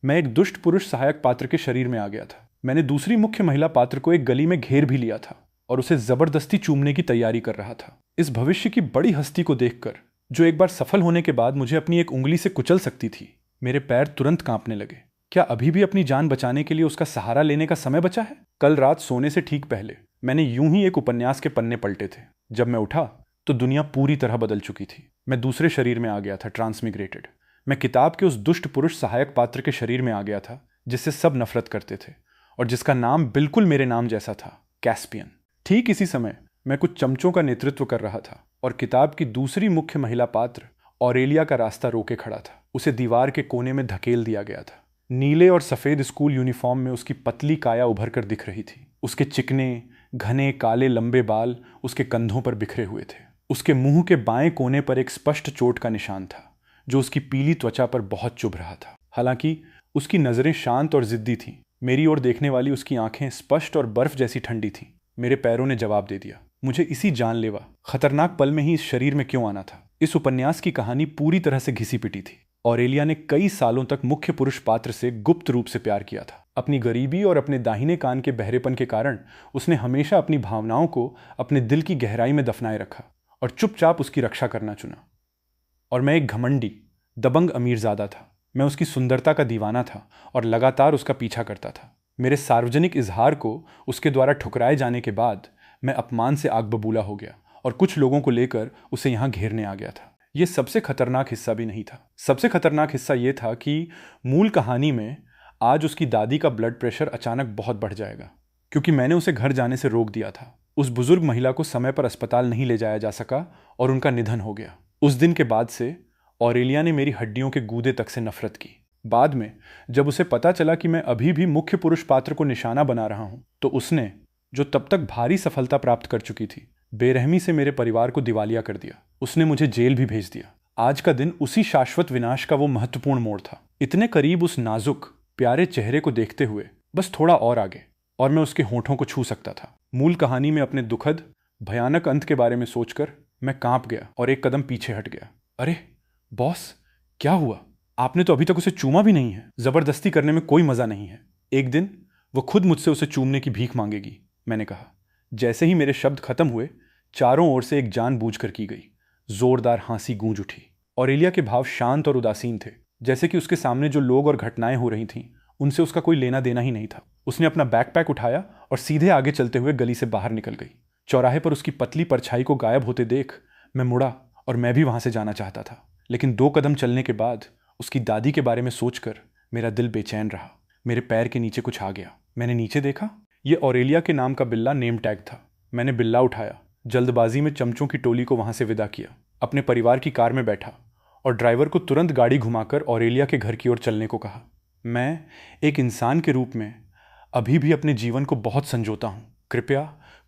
मैं एक दुष्ट पुरुष सहायक पात्र के शरीर में आ गया था। मैंने दूसरी मुख्य महिला पात्र को एक गली में घेर भी लिया था और उसे जबरदस्ती चूमने की तैयारी कर रहा था। इस भविष्य की बड़ी हस्ती को देखकर, जो एक बार सफल होने के बाद मुझे अपनी एक उंगली से कुचल सकती थी, मेरे पैर तुरंत कांपने लगे। क्या अभी भी अपनी जान बचाने के लिए उसका सहारा लेने का समय बचा है? कल रात सोने से ठीक पहले मैंने यूं ही एक उपन्यास के पन्ने पलटे थे। जब मैं उठा तो दुनिया पूरी तरह बदल चुकी थी। मैं दूसरे शरीर में आ गया था, ट्रांसमिग्रेटेड। मैं किताब के उस दुष्ट पुरुष सहायक पात्र के शरीर में आ गया था जिससे सब नफरत करते थे और जिसका नाम बिल्कुल मेरे नाम जैसा था, कैस्पियन। ठीक इसी समय मैं कुछ चमचों का नेतृत्व कर रहा था और किताब की दूसरी मुख्य महिला पात्र ऑरेलिया का रास्ता रोके खड़ा था। उसे दीवार के कोने में धकेल दिया गया था। नीले और सफेद स्कूल यूनिफॉर्म में उसकी पतली काया उभर कर दिख रही थी। उसके चिकने घने काले लंबे बाल उसके कंधों पर बिखरे हुए थे। उसके मुंह के बाएं कोने पर एक स्पष्ट चोट का निशान था जो उसकी पीली त्वचा पर बहुत चुभ रहा था। हालांकि उसकी नजरें शांत और जिद्दी थीं। मेरी ओर देखने वाली उसकी आंखें स्पष्ट और बर्फ जैसी ठंडी थीं। मेरे पैरों ने जवाब दे दिया। मुझे इसी जानलेवा खतरनाक पल में ही इस शरीर में क्यों आना था? इस उपन्यास की कहानी पूरी तरह से घिसी पिटी थी। ऑरेलिया ने कई सालों तक मुख्य पुरुष पात्र से गुप्त रूप से प्यार किया था। अपनी गरीबी और अपने दाहिने कान के बहरेपन के कारण उसने हमेशा अपनी भावनाओं को अपने दिल की गहराई में दफनाए रखा और चुपचाप उसकी रक्षा करना चुना। और मैं एक घमंडी, दबंग अमीरजादा था। मैं उसकी सुंदरता का दीवाना था और लगातार उसका पीछा करता था। मेरे सार्वजनिक इजहार को उसके द्वारा ठुकराए जाने के बाद मैं अपमान से आग बबूला हो गया और कुछ लोगों को लेकर उसे यहाँ घेरने आ गया था। यह सबसे खतरनाक हिस्सा भी नहीं था। सबसे खतरनाक हिस्सा यह था कि मूल कहानी में आज उसकी दादी का ब्लड प्रेशर अचानक बहुत बढ़ जाएगा, क्योंकि मैंने उसे घर जाने से रोक दिया था। उस बुजुर्ग महिला को समय पर अस्पताल नहीं ले जाया जा सका और उनका निधन हो गया। उस दिन के बाद से ऑरेलिया ने मेरी हड्डियों के गूदे तक से नफरत की। बाद में जब उसे पता चला कि मैं अभी भी मुख्य पुरुष पात्र को निशाना बना रहा हूं, तो उसने, जो तब तक भारी सफलता प्राप्त कर चुकी थी, बेरहमी से मेरे परिवार को दिवालिया कर दिया। उसने मुझे जेल भी भेज दिया। आज का दिन उसी शाश्वत विनाश का वो महत्वपूर्ण मोड़ था। इतने करीब उस नाजुक प्यारे चेहरे को देखते हुए बस थोड़ा और आगे, और मैं उसके होठों को छू सकता था। मूल कहानी में अपने दुखद भयानक अंत के बारे में सोचकर मैं कांप गया और एक कदम पीछे हट गया। अरे बॉस, क्या हुआ? आपने तो अभी तक उसे चूमा भी नहीं है। जबरदस्ती करने में कोई मजा नहीं है। एक दिन वो खुद मुझसे उसे चूमने की भीख मांगेगी, मैंने कहा। जैसे ही मेरे शब्द खत्म हुए, चारों ओर से एक जानबूझकर की गई जोरदार हंसी गूंज उठी। ऑरेलिया के भाव शांत और उदासीन थे, जैसे कि उसके सामने जो लोग और घटनाएं हो रही थीं उनसे उसका कोई लेना देना ही नहीं था। उसने अपना बैकपैक उठाया और सीधे आगे चलते हुए गली से बाहर निकल गई। चौराहे पर उसकी पतली परछाई को गायब होते देख मैं मुड़ा और मैं भी वहां से जाना चाहता था, लेकिन 2 कदम चलने के बाद उसकी दादी के बारे में सोचकर मेरा दिल बेचैन रहा। मेरे पैर के नीचे कुछ आ गया। मैंने नीचे देखा। यह ऑरेलिया के नाम का बिल्ला नेम टैग था। मैंने बिल्ला उठाया, जल्दबाजी में चमचों की टोली को वहां से विदा किया, अपने परिवार की कार में बैठा और ड्राइवर को तुरंत गाड़ी घुमाकर ऑरेलिया के घर की ओर चलने को कहा। मैं एक इंसान के रूप में अभी भी अपने जीवन को बहुत संजोता हूं। कृपया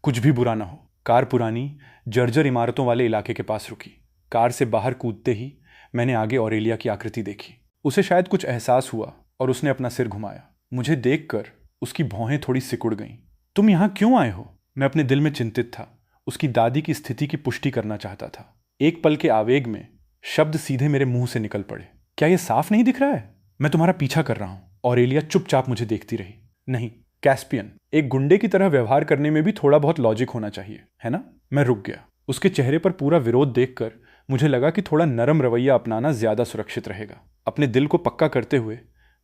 कुछ भी बुरा ना हो। कार पुरानी जर्जर इमारतों वाले इलाके के पास रुकी। कार से बाहर कूदते ही मैंने आगे ऑरेलिया की आकृति देखी। उसे शायद कुछ एहसास हुआ और उसने अपना सिर घुमाया। मुझे देखकर उसकी भौहें थोड़ी सिकुड़ गईं। तुम यहाँ क्यों आए हो? मैं अपने दिल में चिंतित था। उसकी दादी की स्थिति की पुष्टि करना चाहता था। एक पल के आवेग में शब्द सीधे मेरे मुंह से निकल पड़े। क्या यह साफ नहीं दिख रहा है? मैं तुम्हारा पीछा कर रहा हूं। ऑरेलिया चुपचाप मुझे देखती रही। नहीं कैस्पियन, एक गुंडे की तरह व्यवहार करने में भी थोड़ा बहुत लॉजिक होना चाहिए, है ना? मैं रुक गया। उसके चेहरे पर पूरा विरोध देखकर मुझे लगा कि थोड़ा नरम रवैया अपनाना ज्यादा सुरक्षित रहेगा। अपने दिल को पक्का करते हुए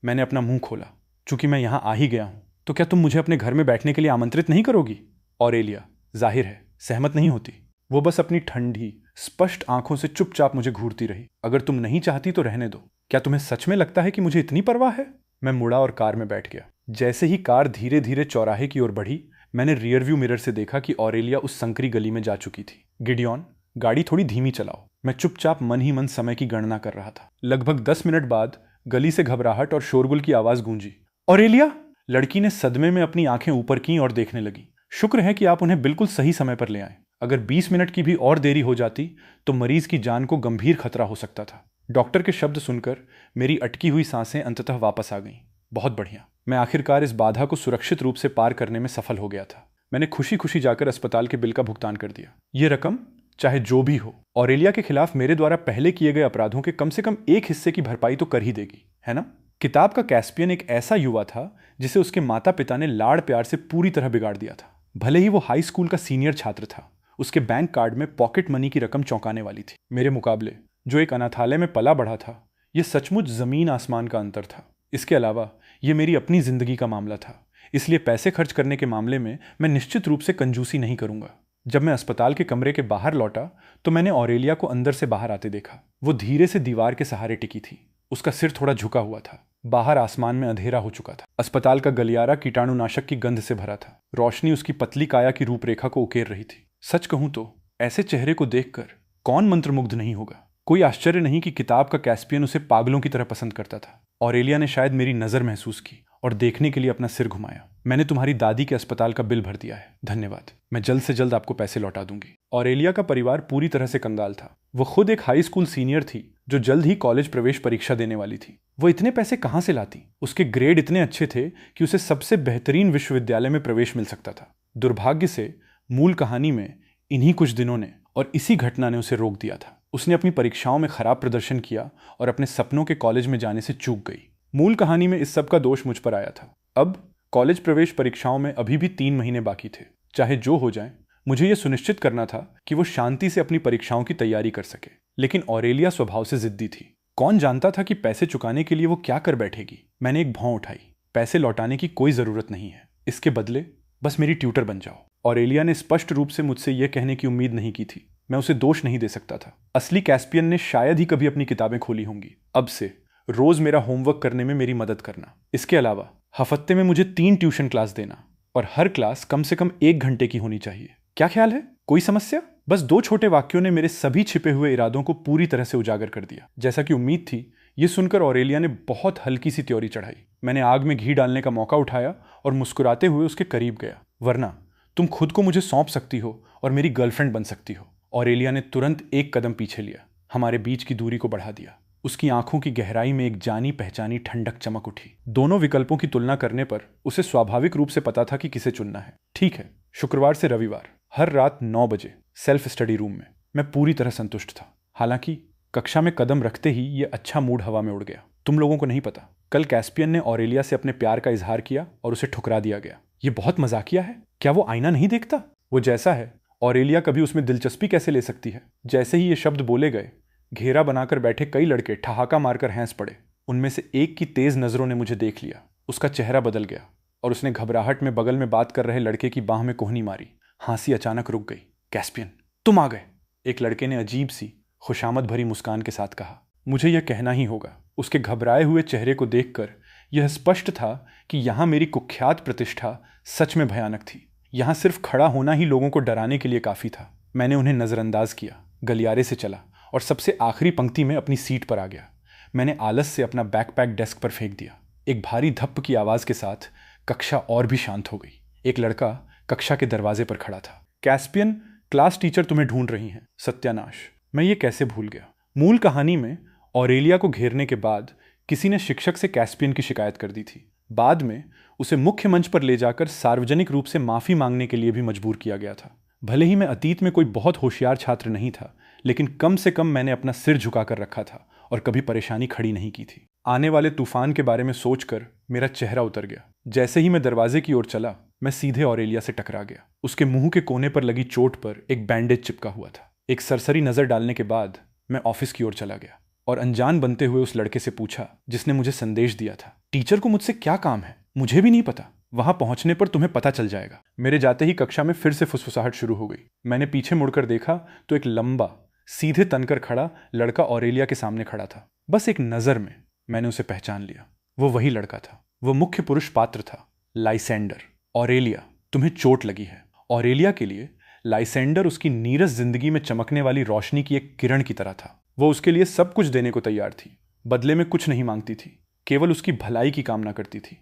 मैंने अपना मुंह खोला। चूंकि मैं यहां आ ही गया हूं, तो क्या तुम मुझे अपने घर में बैठने के लिए आमंत्रित नहीं करोगी? ऑरेलिया जाहिर है सहमत नहीं होती। वो बस अपनी ठंडी स्पष्ट आंखों से चुपचाप मुझे घूरती रही। अगर तुम नहीं चाहती तो रहने दो। क्या तुम्हें सच में लगता है कि मुझे इतनी परवाह है? मैं मुड़ा और कार में बैठ गया। जैसे ही कार धीरे धीरे चौराहे की ओर बढ़ी, मैंने रियर व्यू मिरर से देखा कि ऑरेलिया उस संकरी गली में जा चुकी थी। गिडियन, गाड़ी थोड़ी धीमी चलाओ। मैं चुपचाप मन ही मन समय की गणना कर रहा था। लगभग 10 मिनट बाद गली से घबराहट और शोरगुल की आवाज गूंजी। ऑरेलिया! लड़की ने सदमे में अपनी आंखें ऊपर की और देखने लगी। शुक्र है कि आप उन्हें बिल्कुल सही समय पर ले आए। अगर 20 मिनट की भी और देरी हो जाती तो मरीज की जान को गंभीर खतरा हो सकता था। डॉक्टर के शब्द सुनकर मेरी अटकी हुई सांसें अंततः वापस आ गईं। बहुत बढ़िया। मैं आखिरकार इस बाधा को सुरक्षित रूप से पार करने में सफल हो गया था। मैंने खुशी खुशी जाकर अस्पताल के बिल का भुगतान कर दिया। ये रकम, चाहे जो भी हो, ऑरेलिया के खिलाफ मेरे द्वारा पहले किए गए अपराधों के कम से कम एक हिस्से की भरपाई तो कर ही देगी, है ना? किताब का कैस्पियन एक ऐसा युवा था जिसे उसके माता पिता ने लाड़ प्यार से पूरी तरह बिगाड़ दिया था। भले ही वो हाई स्कूल का सीनियर छात्र था, उसके बैंक कार्ड में पॉकेट मनी की रकम चौंकाने वाली थी। मेरे मुकाबले जो एक अनाथालय में पला बढ़ा था, यह सचमुच जमीन आसमान का अंतर था। इसके अलावा यह मेरी अपनी जिंदगी का मामला था, इसलिए पैसे खर्च करने के मामले में मैं निश्चित रूप से कंजूसी नहीं करूंगा। जब मैं अस्पताल के कमरे के बाहर लौटा तो मैंने ऑरेलिया को अंदर से बाहर आते देखा। वो धीरे से दीवार के सहारे टिकी थी, उसका सिर थोड़ा झुका हुआ था। बाहर आसमान में अंधेरा हो चुका था। अस्पताल का गलियारा कीटाणुनाशक की गंध से भरा था। रोशनी उसकी पतली काया की रूपरेखा को उकेर रही थी। सच कहूं तो ऐसे चेहरे को देखकर कौन मंत्रमुग्ध नहीं होगा। कोई आश्चर्य नहीं कि किताब का कैस्पियन उसे पागलों की तरह पसंद करता था। ऑरेलिया ने शायद मेरी नजर महसूस की और देखने के लिए अपना सिर घुमाया। मैंने तुम्हारी दादी के अस्पताल का बिल भर दिया है, धन्यवाद। मैं जल्द से जल्द आपको पैसे लौटा दूंगी। ऑरेलिया का परिवार पूरी तरह से कंगाल था। वो खुद एक हाई स्कूल सीनियर थी जो जल्द ही कॉलेज प्रवेश परीक्षा देने वाली थी। वो इतने पैसे कहां से लाती? उसके ग्रेड इतने अच्छे थे कि उसे सबसे बेहतरीन विश्वविद्यालय में प्रवेश मिल सकता था। दुर्भाग्य से मूल कहानी में इन्हीं कुछ दिनों ने और इसी घटना ने उसे रोक दिया था। उसने अपनी परीक्षाओं में खराब प्रदर्शन किया और अपने सपनों के कॉलेज में जाने से चूक गई। मूल कहानी में इस सब का दोष मुझ पर आया था। अब कॉलेज प्रवेश परीक्षाओं में अभी भी 3 महीने बाकी थे। चाहे जो हो जाए, मुझे यह सुनिश्चित करना था कि वो शांति से अपनी परीक्षाओं की तैयारी कर सके। लेकिन ऑरेलिया स्वभाव से जिद्दी थी। कौन जानता था कि पैसे चुकाने के लिए वो क्या कर बैठेगी। मैंने एक भौं उठाई। पैसे लौटाने की कोई जरूरत नहीं है, इसके बदले बस मेरी ट्यूटर बन जाओ। ऑरेलिया ने स्पष्ट रूप से मुझसे यह कहने की उम्मीद नहीं की थी। मैं उसे दोष नहीं दे सकता था। असली कैस्पियन ने शायद ही कभी अपनी किताबें खोली होंगी। अब से रोज मेरा होमवर्क करने में मेरी मदद करना। इसके अलावा हफ्ते में मुझे 3 ट्यूशन क्लास देना और हर क्लास कम से कम 1 घंटे की होनी चाहिए। क्या ख्याल है? कोई समस्या? बस 2 छोटे वाक्यों ने मेरे सभी छिपे हुए इरादों को पूरी तरह से उजागर कर दिया। जैसा कि उम्मीद थी, यह सुनकर ऑरेलिया ने बहुत हल्की सी त्योरी चढ़ाई। मैंने आग में घी डालने का मौका उठाया और मुस्कुराते हुए उसके करीब गया। वरना तुम खुद को मुझे सौंप सकती हो और मेरी गर्लफ्रेंड बन सकती हो। ऑरेलिया ने तुरंत 1 कदम पीछे लिया, हमारे बीच की दूरी को बढ़ा दिया। उसकी आंखों की गहराई में एक जानी पहचानी ठंडक चमक उठी। दोनों विकल्पों की तुलना करने पर उसे स्वाभाविक रूप से पता था कि किसे चुनना है। ठीक है, शुक्रवार से रविवार हर रात 9 बजे सेल्फ स्टडी रूम में। मैं पूरी तरह संतुष्ट था। हालांकि कक्षा में कदम रखते ही यह अच्छा मूड हवा में उड़ गया। तुम लोगों को नहीं पता, कल कैस्पियन ने ऑरेलिया से अपने प्यार का इजहार किया और उसे ठुकरा दिया गया। यह बहुत मजाकिया है। क्या वो आईना नहीं देखता? वो जैसा है, ऑरेलिया कभी उसमें दिलचस्पी कैसे ले सकती है? जैसे ही ये शब्द बोले गए, घेरा बनाकर बैठे कई लड़के ठहाका मारकर हंस पड़े। उनमें से एक की तेज नजरों ने मुझे देख लिया। उसका चेहरा बदल गया और उसने घबराहट में बगल में बात कर रहे लड़के की बाह में कोहनी मारी। हंसी अचानक रुक गई। कैस्पियन, तुम आ गए, एक लड़के ने अजीब सी खुशामद भरी मुस्कान के साथ कहा। मुझे यह कहना ही होगा, उसके घबराए हुए चेहरे को देखकर यह स्पष्ट था कि यहां मेरी कुख्यात प्रतिष्ठा सच में भयानक थी। यहां सिर्फ खड़ा होना ही लोगों को डराने के लिए काफी था। मैंने उन्हें नजरअंदाज किया, गलियारे से चला और सबसे आखिरी पंक्ति में अपनी सीट पर आ गया। मैंने आलस से अपना बैकपैक डेस्क पर फेंक दिया। एक भारी धप्प की आवाज के साथ कक्षा और भी शांत हो गई। एक लड़का कक्षा के दरवाजे पर खड़ा था। कैस्पियन, क्लास टीचर तुम्हें ढूंढ रही हैं। सत्यानाश, मैं ये कैसे भूल गया। मूल कहानी में ऑरेलिया को घेरने के बाद किसी ने शिक्षक से कैस्पियन की शिकायत कर दी थी। बाद में उसे मुख्य मंच पर ले जाकर सार्वजनिक रूप से माफी मांगने के लिए भी मजबूर किया गया था। भले ही मैं अतीत में कोई बहुत होशियार छात्र नहीं था, लेकिन कम से कम मैंने अपना सिर झुकाकर रखा था और कभी परेशानी खड़ी नहीं की थी। आने वाले तूफान के बारे में सोचकर मेरा चेहरा उतर गया। जैसे ही मैं दरवाजे की ओर चला, मैं सीधे ऑरेलिया से टकरा गया। उसके मुंह के कोने पर लगी चोट पर एक बैंडेज चिपका हुआ था। एक सरसरी नजर डालने के बाद मैं ऑफिस की ओर चला गया और अनजान बनते हुए उस लड़के से पूछा जिसने मुझे संदेश दिया था, टीचर को मुझसे क्या काम है? मुझे भी नहीं पता। वहां पहुंचने पर तुम्हें पता चल जाएगा। मेरे जाते ही कक्षा में फिर से फुसफुसाहट शुरू हो गई। मैंने पीछे मुड़कर देखा तो एक लंबा सीधे तनकर खड़ा लड़का ऑरेलिया के सामने खड़ा था। बस एक नजर में मैंने उसे पहचान लिया। वो वही लड़का था, वो मुख्य पुरुष पात्र था, लाइसेंडर। ऑरेलिया, तुम्हें चोट लगी है। ऑरेलिया के लिए लाइसेंडर उसकी नीरस जिंदगी में चमकने वाली रोशनी की एक किरण की तरह था। वो उसके लिए सब कुछ देने को तैयार थी, बदले में कुछ नहीं मांगती थी, केवल उसकी भलाई की कामना करती थी,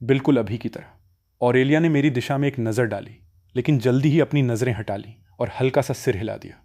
बिल्कुल अभी की तरह। ऑरेलिया ने मेरी दिशा में एक नजर डाली, लेकिन जल्दी ही अपनी नजरें हटा ली और हल्का सा सिर हिला दिया।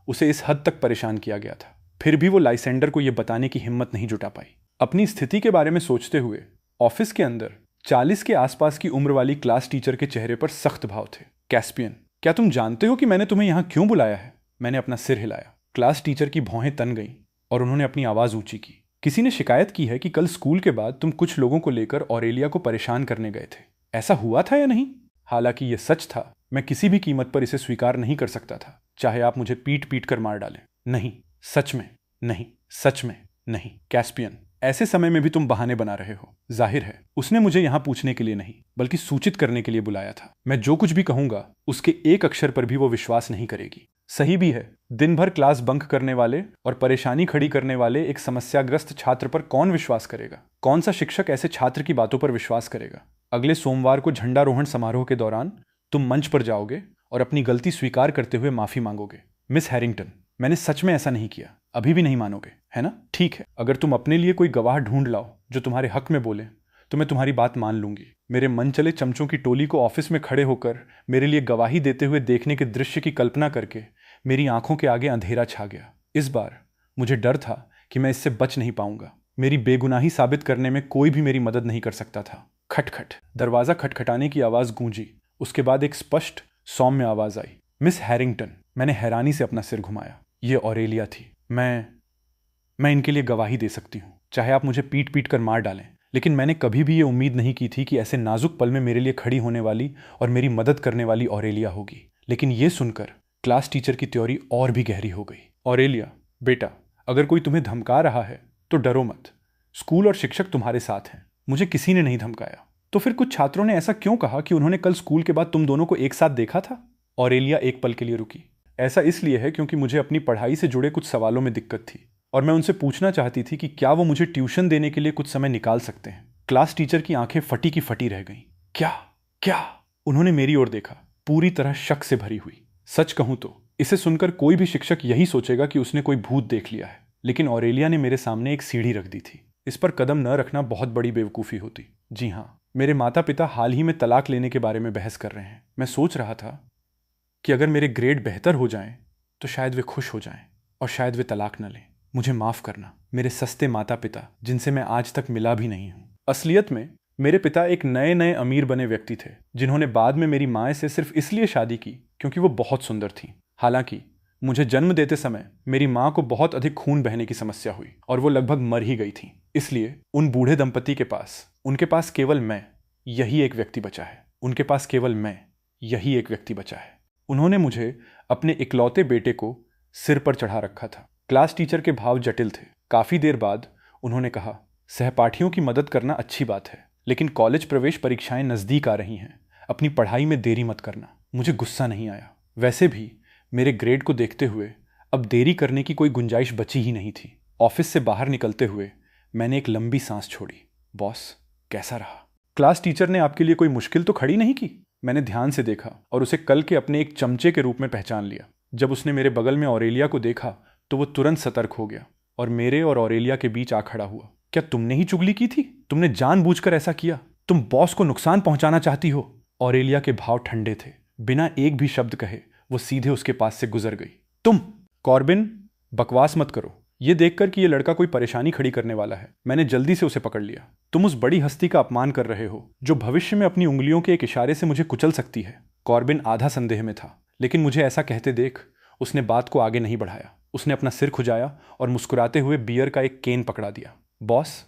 उसे इस हद तक परेशान किया गया था, फिर भी वो लाइसेंडर को यह बताने की हिम्मत नहीं जुटा पाई। अपनी स्थिति के बारे में सोचते हुए ऑफिस के अंदर 40 के आसपास की उम्र वाली क्लास टीचर के चेहरे पर सख्त भाव थे। कैस्पियन, क्या तुम जानते हो कि मैंने तुम्हें यहां क्यों बुलाया है? मैंने अपना सिर हिलाया। क्लास टीचर की भौहें तन गईं और उन्होंने अपनी आवाज ऊंची की। किसी ने शिकायत की है कि कल स्कूल के बाद तुम कुछ लोगों को लेकर ऑरेलिया को परेशान करने गए थे। ऐसा हुआ था या नहीं? हालांकि यह सच था, मैं किसी भी कीमत पर इसे स्वीकार नहीं कर सकता था, चाहे आप मुझे पीट पीट कर मार डालें। नहीं, सच में नहीं, सच में नहीं। कैस्पियन, ऐसे समय में भी तुम बहाने बना रहे हो। जाहिर है उसने मुझे यहां पूछने के लिए नहीं, बल्कि सूचित करने के लिए बुलाया था। मैं जो कुछ भी कहूंगा उसके एक अक्षर पर भी वो विश्वास नहीं करेगी। सही भी है, दिन भर क्लास बंक करने वाले और परेशानी खड़ी करने वाले एक समस्याग्रस्त छात्र पर कौन विश्वास करेगा? कौन सा शिक्षक ऐसे छात्र की बातों पर विश्वास करेगा? अगले सोमवार को झंडारोहण समारोह के दौरान तुम मंच पर जाओगे और अपनी गलती स्वीकार करते हुए माफी मांगोगे। मिस हैरिंगटन, मैंने सच में ऐसा नहीं किया। अभी भी नहीं मानोगे, है ना? ठीक है, अगर तुम अपने लिए कोई गवाह ढूंढ लाओ जो तुम्हारे हक में बोले तो मैं तुम्हारी बात मान लूंगी। मेरे मन चले चमचों की टोली को ऑफिस में खड़े होकर मेरे लिए गवाही देते हुए देखने के दृश्य की कल्पना करके मेरी आंखों के आगे अंधेरा छा गया। इस बार मुझे डर था कि मैं इससे बच नहीं पाऊंगा। मेरी बेगुनाही साबित करने में कोई भी मेरी मदद नहीं कर सकता था। खटखट, दरवाजा खटखटाने की आवाज गूंजी। उसके बाद एक स्पष्ट सौम्य आवाज आई, मिस हैरिंगटन। मैंने हैरानी से अपना सिर घुमाया। ये ऑरेलिया थी। मैं इनके लिए गवाही दे सकती हूँ, चाहे आप मुझे पीट पीट कर मार डालें। लेकिन मैंने कभी भी ये उम्मीद नहीं की थी कि ऐसे नाजुक पल में मेरे लिए खड़ी होने वाली और मेरी मदद करने वाली ऑरेलिया होगी। लेकिन ये सुनकर क्लास टीचर की त्योरी और भी गहरी हो गई। ऑरेलिया बेटा, अगर कोई तुम्हें धमका रहा है तो डरो मत। स्कूल और शिक्षक तुम्हारे साथ हैं। मुझे किसी ने नहीं धमकाया। तो फिर कुछ छात्रों ने ऐसा क्यों कहा कि उन्होंने कल स्कूल के बाद तुम दोनों को एक साथ देखा था? ऑरेलिया एक पल के लिए रुकी। ऐसा इसलिए है क्योंकि मुझे अपनी पढ़ाई से जुड़े कुछ सवालों में दिक्कत थी और मैं उनसे पूछना चाहती थी कि क्या वो मुझे ट्यूशन देने के लिए कुछ समय निकाल सकते हैं। क्लास टीचर की आंखें फटी की फटी रह गईं। क्या क्या? उन्होंने मेरी ओर देखा, पूरी तरह शक से भरी हुई। सच कहूं तो इसे सुनकर कोई भी शिक्षक यही सोचेगा कि उसने कोई भूत देख लिया है। लेकिन ऑरेलिया ने मेरे सामने एक सीढ़ी रख दी थी। इस पर कदम न रखना बहुत बड़ी बेवकूफ़ी होती। जी हाँ, मेरे माता पिता हाल ही में तलाक लेने के बारे में बहस कर रहे हैं। मैं सोच रहा था कि अगर मेरे ग्रेड बेहतर हो जाएं तो शायद वे खुश हो जाएं और शायद वे तलाक न लें। मुझे माफ़ करना मेरे सस्ते माता पिता, जिनसे मैं आज तक मिला भी नहीं हूँ। असलियत में मेरे पिता एक नए नए अमीर बने व्यक्ति थे, जिन्होंने बाद में मेरी माँ से सिर्फ इसलिए शादी की क्योंकि वो बहुत सुंदर थी। हालांकि मुझे जन्म देते समय मेरी माँ को बहुत अधिक खून बहने की समस्या हुई और वो लगभग मर ही गई थी। इसलिए उन बूढ़े दंपति के पास, उनके पास केवल मैं, यही एक व्यक्ति बचा है। उनके पास केवल मैं, यही एक व्यक्ति बचा है। उन्होंने मुझे अपने इकलौते बेटे को सिर पर चढ़ा रखा था। क्लास टीचर के भाव जटिल थे। काफी देर बाद उन्होंने कहा, सहपाठियों की मदद करना अच्छी बात है, लेकिन कॉलेज प्रवेश परीक्षाएं नजदीक आ रही हैं। अपनी पढ़ाई में देरी मत करना। मुझे गुस्सा नहीं आया। वैसे भी मेरे ग्रेड को देखते हुए अब देरी करने की कोई गुंजाइश बची ही नहीं थी। ऑफिस से बाहर निकलते हुए मैंने एक लंबी सांस छोड़ी। बॉस, कैसा रहा? क्लास टीचर ने आपके लिए कोई मुश्किल तो खड़ी नहीं की? मैंने ध्यान से देखा और उसे कल के अपने एक चमचे के रूप में पहचान लिया। जब उसने मेरे बगल में ऑरेलिया को देखा तो वो तुरंत सतर्क हो गया और मेरे और ऑरेलिया के बीच आ खड़ा हुआ। क्या तुमने ही चुगली की थी? तुमने जानबूझकर ऐसा किया? तुम बॉस को नुकसान पहुंचाना चाहती हो? ऑरेलिया के भाव ठंडे थे। बिना एक भी शब्द कहे वो सीधे उसके पास से गुजर गई। तुम कॉर्बिन, बकवास मत करो। ये देखकर कि ये लड़का कोई परेशानी खड़ी करने वाला है, मैंने जल्दी से उसे पकड़ लिया। तुम उस बड़ी हस्ती का अपमान कर रहे हो जो भविष्य में अपनी उंगलियों के एक इशारे से मुझे कुचल सकती है। कॉर्बिन आधा संदेह में था, लेकिन मुझे ऐसा कहते देख उसने बात को आगे नहीं बढ़ाया। उसने अपना सिर खुजाया और मुस्कुराते हुए बियर का एक केन पकड़ा दिया। बॉस,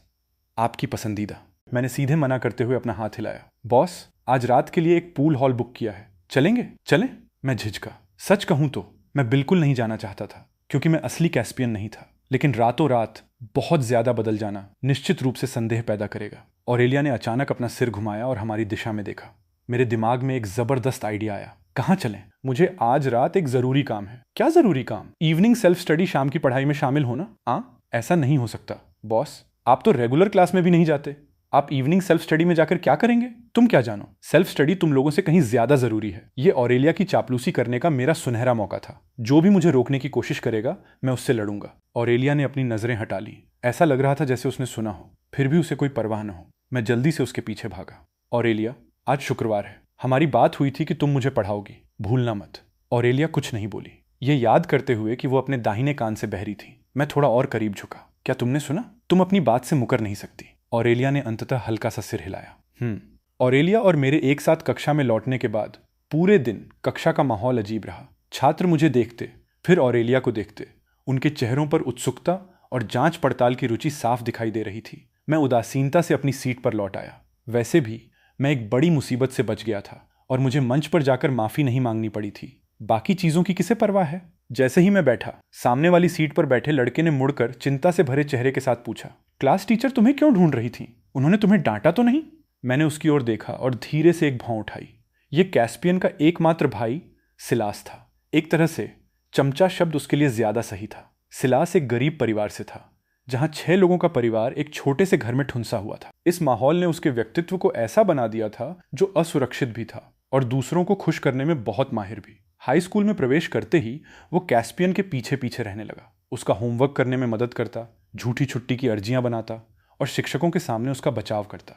आपकी पसंदीदा। मैंने सीधे मना करते हुए अपना हाथ हिलाया। बॉस, आज रात के लिए एक पूल हॉल बुक किया है, चलेंगे? चलें? मैं झिझका। सच कहूं तो मैं बिल्कुल नहीं जाना चाहता था, क्योंकि मैं असली कैस्पियन नहीं था। लेकिन रातों रात बहुत ज्यादा बदल जाना निश्चित रूप से संदेह पैदा करेगा। ऑरेलिया ने अचानक अपना सिर घुमाया और हमारी दिशा में देखा। मेरे दिमाग में एक जबरदस्त आइडिया आया। कहाँ चलें? मुझे आज रात एक जरूरी काम है। क्या जरूरी काम? इवनिंग सेल्फ स्टडी, शाम की पढ़ाई में शामिल होना। ऐसा नहीं हो सकता बॉस, आप तो रेगुलर क्लास में भी नहीं जाते। आप इवनिंग सेल्फ स्टडी में जाकर क्या करेंगे? तुम क्या जानो, सेल्फ स्टडी तुम लोगों से कहीं ज्यादा जरूरी है। ये ऑरेलिया की चापलूसी करने का मेरा सुनहरा मौका था। जो भी मुझे रोकने की कोशिश करेगा मैं उससे लड़ूंगा। ऑरेलिया ने अपनी नजरें हटा ली। ऐसा लग रहा था जैसे उसने सुना हो, फिर भी उसे कोई परवाह न हो। मैं जल्दी से उसके पीछे भागा। ऑरेलिया, आज शुक्रवार है, हमारी बात हुई थी कि तुम मुझे पढ़ाओगी, भूलना मत। ऑरेलिया कुछ नहीं बोली, ये याद करते हुए कि वो अपने दाहिने कान से बहरी थी। मैं थोड़ा और करीब झुका। क्या तुमने सुना? तुम अपनी बात से मुकर नहीं सकती। ऑरेलिया ने अंततः हल्का सा सिर हिलाया। ऑरेलिया और मेरे एक साथ कक्षा में लौटने के बाद पूरे दिन कक्षा का माहौल अजीब रहा। छात्र मुझे देखते, फिर ऑरेलिया को देखते। उनके चेहरों पर उत्सुकता और जांच पड़ताल की रुचि साफ दिखाई दे रही थी। मैं उदासीनता से अपनी सीट पर लौट आया। वैसे भी मैं एक बड़ी मुसीबत से बच गया था और मुझे मंच पर जाकर माफी नहीं मांगनी पड़ी थी। बाकी चीजों की किसे परवाह है। जैसे ही मैं बैठा, सामने वाली सीट पर बैठे लड़के ने मुड़कर चिंता से भरे चेहरे के साथ पूछा, क्लास टीचर तुम्हें क्यों ढूंढ रही थी? उन्होंने तुम्हें डांटा तो नहीं? मैंने उसकी ओर देखा और धीरे से एक भौं उठाई। यह कैस्पियन का एकमात्र भाई सिलास था। एक तरह से चमचा शब्द उसके लिए ज्यादा सही था। सिलास एक गरीब परिवार से था, जहां 6 लोगों का परिवार एक छोटे से घर में ठुंसा हुआ था। इस माहौल ने उसके व्यक्तित्व को ऐसा बना दिया था जो असुरक्षित भी था और दूसरों को खुश करने में बहुत माहिर भी। हाई स्कूल में प्रवेश करते ही वो कैस्पियन के पीछे पीछे रहने लगा। उसका होमवर्क करने में मदद करता, झूठी छुट्टी की अर्जियां बनाता और शिक्षकों के सामने उसका बचाव करता।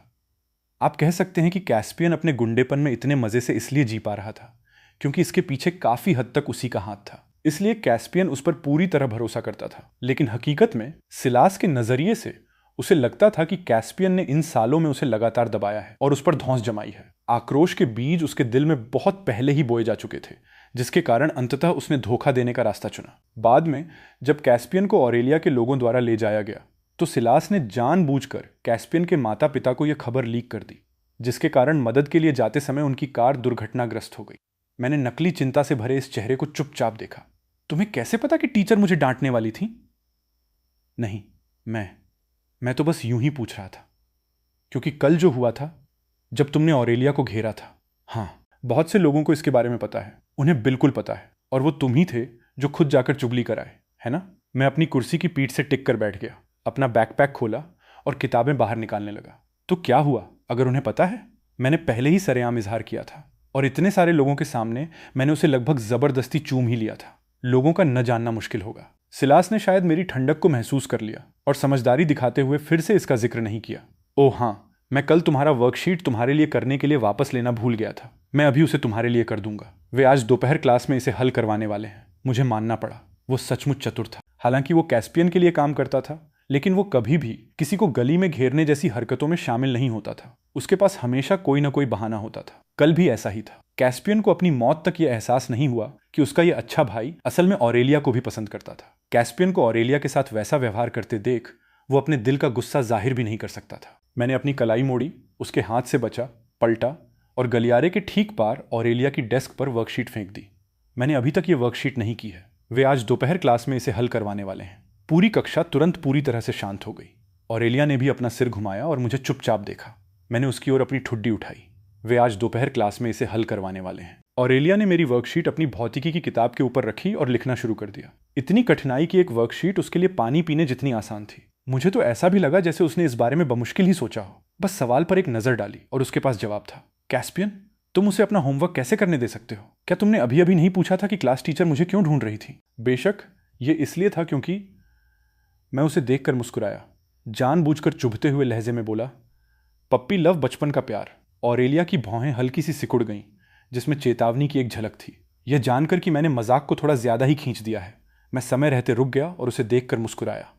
आप कह सकते हैं कि कैस्पियन अपने गुंडेपन में इतने मजे से इसलिए जी पा रहा था क्योंकि इसके पीछे काफी हद तक उसी का हाथ था। इसलिए कैस्पियन उस पर पूरी तरह भरोसा करता था। लेकिन हकीकत में सिलास के नजरिए से उसे लगता था कि कैस्पियन ने इन सालों में उसे लगातार दबाया है और उस पर धौंस जमाई है। आक्रोश के बीज उसके दिल में बहुत पहले ही बोए जा चुके थे, जिसके कारण अंततः उसने धोखा देने का रास्ता चुना। बाद में जब कैस्पियन को ऑरेलिया के लोगों द्वारा ले जाया गया तो सिलास ने जानबूझकर कैस्पियन के माता पिता को यह खबर लीक कर दी, जिसके कारण मदद के लिए जाते समय उनकी कार दुर्घटनाग्रस्त हो गई। मैंने नकली चिंता से भरे इस चेहरे को चुपचाप देखा। तुम्हें कैसे पता कि टीचर मुझे डांटने वाली थी? नहीं, मैं तो बस यूं ही पूछ रहा था, क्योंकि कल जो हुआ था जब तुमने ऑरेलिया को घेरा था। हाँ, बहुत से लोगों को इसके बारे में पता है, उन्हें बिल्कुल पता है, और वो तुम ही थे जो खुद जाकर चुगली कराए, है ना? मैं अपनी कुर्सी की पीठ से टिक कर बैठ गया, अपना बैकपैक खोला और किताबें बाहर निकालने लगा। तो क्या हुआ अगर उन्हें पता है? मैंने पहले ही सरेआम इजहार किया था और इतने सारे लोगों के सामने मैंने उसे लगभग जबरदस्ती चूम ही लिया था। लोगों का न जानना मुश्किल होगा। सिलास ने शायद मेरी ठंडक को महसूस कर लिया और समझदारी दिखाते हुए फिर से इसका जिक्र नहीं किया। ओह हाँ, मैं कल तुम्हारा वर्कशीट तुम्हारे लिए करने के लिए वापस लेना भूल गया था। मैं अभी उसे तुम्हारे लिए कर दूंगा। वे आज दोपहर क्लास में इसे हल करवाने वाले हैं। मुझे मानना पड़ा, वो सचमुच चतुर था। हालांकि वो कैस्पियन के लिए काम करता था, लेकिन वो कभी भी किसी को गली में घेरने जैसी हरकतों में शामिल नहीं होता था। उसके पास हमेशा कोई ना कोई बहाना होता था। कल भी ऐसा ही था। कैस्पियन को अपनी मौत तक यह एहसास नहीं हुआ कि उसका यह अच्छा भाई असल में ऑरेलिया को भी पसंद करता था। कैस्पियन को ऑरेलिया के साथ वैसा व्यवहार करते देख वो अपने दिल का गुस्सा जाहिर भी नहीं कर सकता था। मैंने अपनी कलाई मोड़ी, उसके हाथ से बचा, पलटा और गलियारे के ठीक पार ऑरेलिया की डेस्क पर वर्कशीट फेंक दी। मैंने अभी तक ये वर्कशीट नहीं की है। वे आज दोपहर क्लास में इसे हल करवाने वाले हैं। पूरी कक्षा तुरंत पूरी तरह से शांत हो गई। ऑरेलिया ने भी अपना सिर घुमाया और मुझे चुपचाप देखा। मैंने उसकी ओर अपनी ठुड्डी उठाई। वे आज दोपहर क्लास में इसे हल करवाने वाले हैं। ऑरेलिया ने मेरी वर्कशीट अपनी भौतिकी की किताब के ऊपर रखी और लिखना शुरू कर दिया। इतनी कठिनाई की एक वर्कशीट उसके लिए पानी पीने जितनी आसान थी। मुझे तो ऐसा भी लगा जैसे उसने इस बारे में बमुश्किल ही सोचा हो। बस सवाल पर एक नजर डाली और उसके पास जवाब था। कैस्पियन, तुम उसे अपना होमवर्क कैसे करने दे सकते हो? क्या तुमने अभी अभी नहीं पूछा था कि क्लास टीचर मुझे क्यों ढूंढ रही थी? बेशक ये इसलिए था क्योंकि मैं उसे देखकर मुस्कुराया। जानबूझकर चुभते हुए लहजे में बोला, पप्पी लव बचपन का प्यार। ऑरेलिया की भौहें हल्की सी सिकुड़ गईं, जिसमें चेतावनी की एक झलक थी। यह जानकर कि मैंने मजाक को थोड़ा ज्यादा ही खींच दिया है, मैं समय रहते रुक गया और उसे देखकर मुस्कुराया।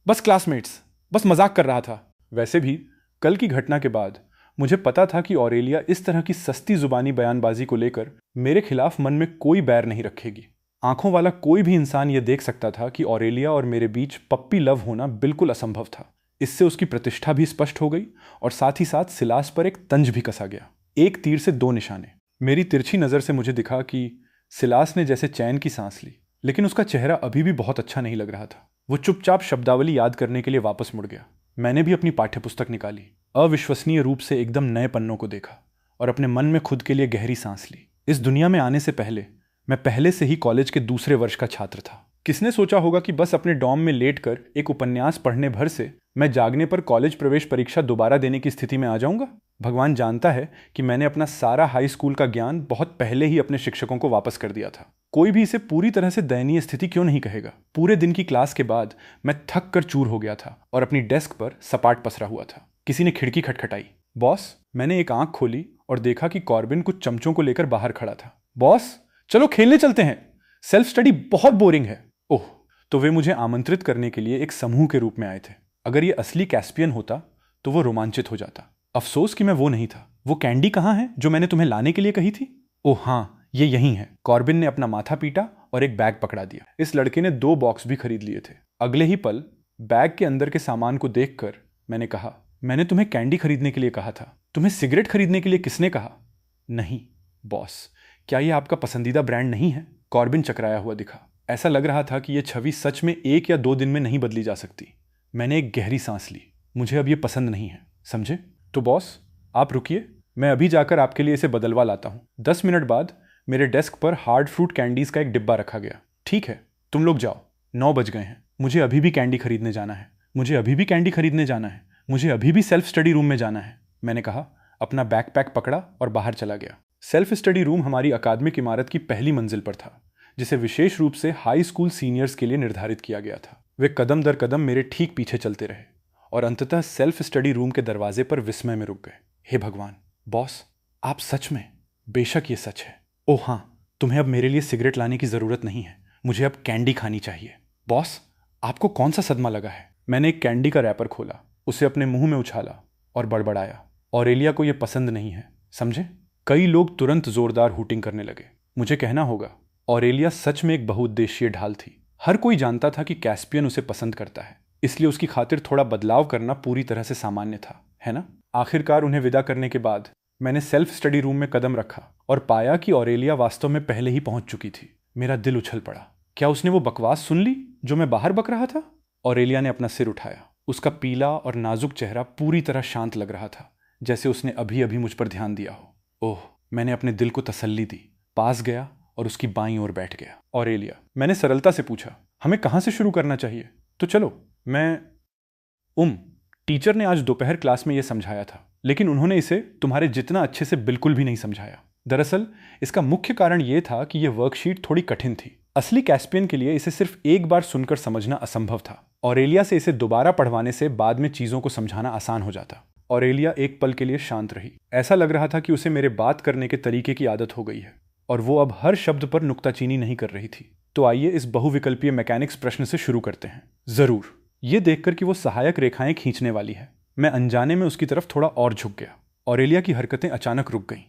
बस क्लासमेट्स, बस मजाक कर रहा था। वैसे भी कल की घटना के बाद मुझे पता था कि ऑरेलिया इस तरह की सस्ती जुबानी बयानबाजी को लेकर मेरे खिलाफ मन में कोई बैर नहीं रखेगी। आंखों वाला कोई भी इंसान यह देख सकता था कि ऑरेलिया और मेरे बीच पप्पी लव होना बिल्कुल असंभव था। इससे उसकी प्रतिष्ठा भी स्पष्ट हो गई और साथ ही साथ सिलास पर एक तंज भी कसा गया। एक तीर से दो निशाने। मेरी तिरछी नजर से मुझे दिखा कि सिलास ने जैसे चैन की सांस ली, लेकिन उसका चेहरा अभी भी बहुत अच्छा नहीं लग रहा था। वो चुपचाप शब्दावली याद करने के लिए वापस मुड़ गया। मैंने भी अपनी पाठ्यपुस्तक निकाली, अविश्वसनीय रूप से एकदम नए पन्नों को देखा और अपने मन में खुद के लिए गहरी सांस ली। इस दुनिया में आने से पहले मैं पहले से ही कॉलेज के दूसरे वर्ष का छात्र था। किसने सोचा होगा कि बस अपने डॉर्म में लेटकर एक उपन्यास पढ़ने भर से मैं जागने पर कॉलेज प्रवेश परीक्षा दोबारा देने की स्थिति में आ जाऊंगा। भगवान जानता है कि मैंने अपना सारा हाई स्कूल का ज्ञान बहुत पहले ही अपने शिक्षकों को वापस कर दिया था। कोई भी इसे पूरी तरह से दयनीय स्थिति क्यों नहीं कहेगा। पूरे दिन की क्लास के बाद मैं थक कर चूर हो गया था और अपनी डेस्क पर सपाट पसरा हुआ था। किसी ने खिड़की खटखटाई। बॉस, मैंने एक आंख खोली और देखा कि कॉर्बिन कुछ चमचों को लेकर बाहर खड़ा था। बॉस, चलो खेलने चलते हैं, सेल्फ स्टडी बहुत बोरिंग है। ओह, तो वे मुझे आमंत्रित करने के लिए एक समूह के रूप में आए थे। अगर ये असली कैस्पियन होता तो वो रोमांचित हो जाता। अफसोस कि मैं वो नहीं था। वो कैंडी कहाँ है जो मैंने तुम्हें लाने के लिए कही थी? ओह हाँ, ये यहीं है। कॉर्बिन ने अपना माथा पीटा और एक बैग पकड़ा दिया। इस लड़के ने 2 बॉक्स भी खरीद लिए थे। अगले ही पल बैग के अंदर के सामान को देखकर मैंने कहा, मैंने तुम्हें कैंडी खरीदने के लिए कहा था, तुम्हें सिगरेट खरीदने के लिए किसने कहा? नहीं बॉस, क्या ये आपका पसंदीदा ब्रांड नहीं है? कॉर्बिन चकराया हुआ दिखा। ऐसा लग रहा था कि यह छवि सच में 1 या 2 दिन में नहीं बदली जा सकती। मैंने एक गहरी सांस ली। मुझे अब ये पसंद नहीं है, समझे? तो बॉस आप रुकिए, मैं अभी जाकर आपके लिए इसे बदलवा लाता हूँ। 10 मिनट बाद मेरे डेस्क पर हार्ड फ्रूट कैंडीज का एक डिब्बा रखा गया। ठीक है, तुम लोग जाओ, 9 बज गए हैं। मुझे अभी भी कैंडी खरीदने जाना है, मुझे अभी भी कैंडी खरीदने जाना है, मुझे अभी भी सेल्फ स्टडी रूम में जाना है, मैंने कहा, अपना बैकपैक पकड़ा और बाहर चला गया। सेल्फ स्टडी रूम हमारी अकादमिक इमारत की पहली मंजिल पर था, जिसे विशेष रूप से हाई स्कूल सीनियर्स के लिए निर्धारित किया गया था। वे कदम दर कदम मेरे ठीक पीछे चलते रहे और अंततः सेल्फ स्टडी रूम के दरवाजे पर विस्मय में रुक गए। हे भगवान, बॉस आप सच में, बेशक ये सच है। ओह हाँ, तुम्हें अब मेरे लिए सिगरेट लाने की ज़रूरत नहीं है, मुझे अब कैंडी खानी चाहिए। बॉस आपको कौन सा सदमा लगा है? मैंने एक कैंडी का रैपर खोला, उसे अपने मुंह में उछाला और बड़बड़ाया, ऑरेलिया को यह पसंद नहीं है, समझे? कई लोग तुरंत जोरदार हूटिंग करने लगे। मुझे कहना होगा, ऑरेलिया सच में एक बहुउद्देशीय ढाल थी। हर कोई जानता था कि कैस्पियन उसे पसंद करता है, इसलिए उसकी खातिर थोड़ा बदलाव करना पूरी तरह से सामान्य था, है ना? आखिरकार उन्हें विदा करने के बाद मैंने सेल्फ स्टडी रूम में कदम रखा और पाया कि ऑरेलिया वास्तव में पहले ही पहुंच चुकी थी। मेरा दिल उछल पड़ा। क्या उसने वो बकवास सुन ली जो मैं बाहर बक रहा था? ऑरेलिया ने अपना सिर उठाया। उसका पीला और नाजुक चेहरा पूरी तरह शांत लग रहा था, जैसे उसने अभी अभी मुझ पर ध्यान दिया हो। ओह, मैंने अपने दिल को तसल्ली दी, पास गया और उसकी बाईं ओर बैठ गया। ऑरेलिया, मैंने सरलता से पूछा, हमें कहाँ से शुरू करना चाहिए? तो चलो, टीचर ने आज दोपहर क्लास में यह समझाया था, लेकिन उन्होंने इसे तुम्हारे जितना अच्छे से बिल्कुल भी नहीं समझाया। दरअसल इसका मुख्य कारण यह था कि यह वर्कशीट थोड़ी कठिन थी। असली कैस्पियन के लिए इसे सिर्फ एक बार सुनकर समझना असंभव था। ऑरेलिया से इसे दोबारा पढ़वाने से बाद में चीजों को समझाना आसान हो जाता। ऑरेलिया एक पल के लिए शांत रही। ऐसा लग रहा था कि उसे मेरे बात करने के तरीके की आदत हो गई है और वो अब हर शब्द पर नुक्ताचीनी नहीं कर रही थी। तो आइए इस बहुविकल्पीय मैकेनिक्स प्रश्न से शुरू करते हैं। जरूर। ये देखकर कि वो सहायक रेखाएं खींचने वाली है, मैं अनजाने में उसकी तरफ थोड़ा और झुक गया। ऑरेलिया की हरकतें अचानक रुक गईं।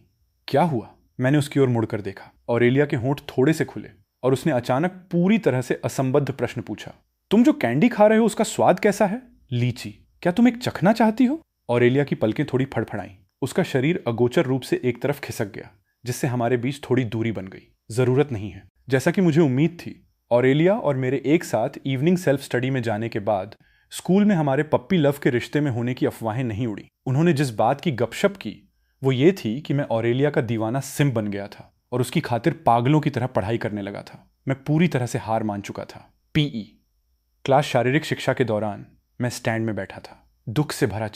क्या हुआ? मैंने उसकी ओर मुड़कर देखा। ऑरेलिया के होंठ थोड़े से खुले और उसने अचानक पूरी तरह से असंबद्ध प्रश्न पूछा, तुम जो कैंडी खा रहे हो उसका स्वाद कैसा है? लीची। क्या तुम एक चखना चाहती हो? ऑरेलिया की पलकें थोड़ी फड़फड़ाईं। उसका शरीर अगोचर रूप से एक तरफ खिसक गया, जिससे हमारे बीच थोड़ी दूरी बन गई। जरूरत नहीं है। जैसा कि मुझे उम्मीद थी, ऑरेलिया और मेरे एक साथ इवनिंग सेल्फ स्टडी में जाने के बाद स्कूल में हमारे पप्पी लव के रिश्ते में होने की अफवाहें नहीं उड़ी। उन्होंने जिस बात की गपशप की वो ये थी कि मैं ऑरेलिया का दीवाना सिम बन गया था और उसकी खातिर पागलों की तरह पढ़ाई करने लगा था। मैं पूरी तरह से हार मान चुका था। पीई क्लास शारीरिक शिक्षा के दौरान मैं स्टैंड में बैठा था। दुख से भरा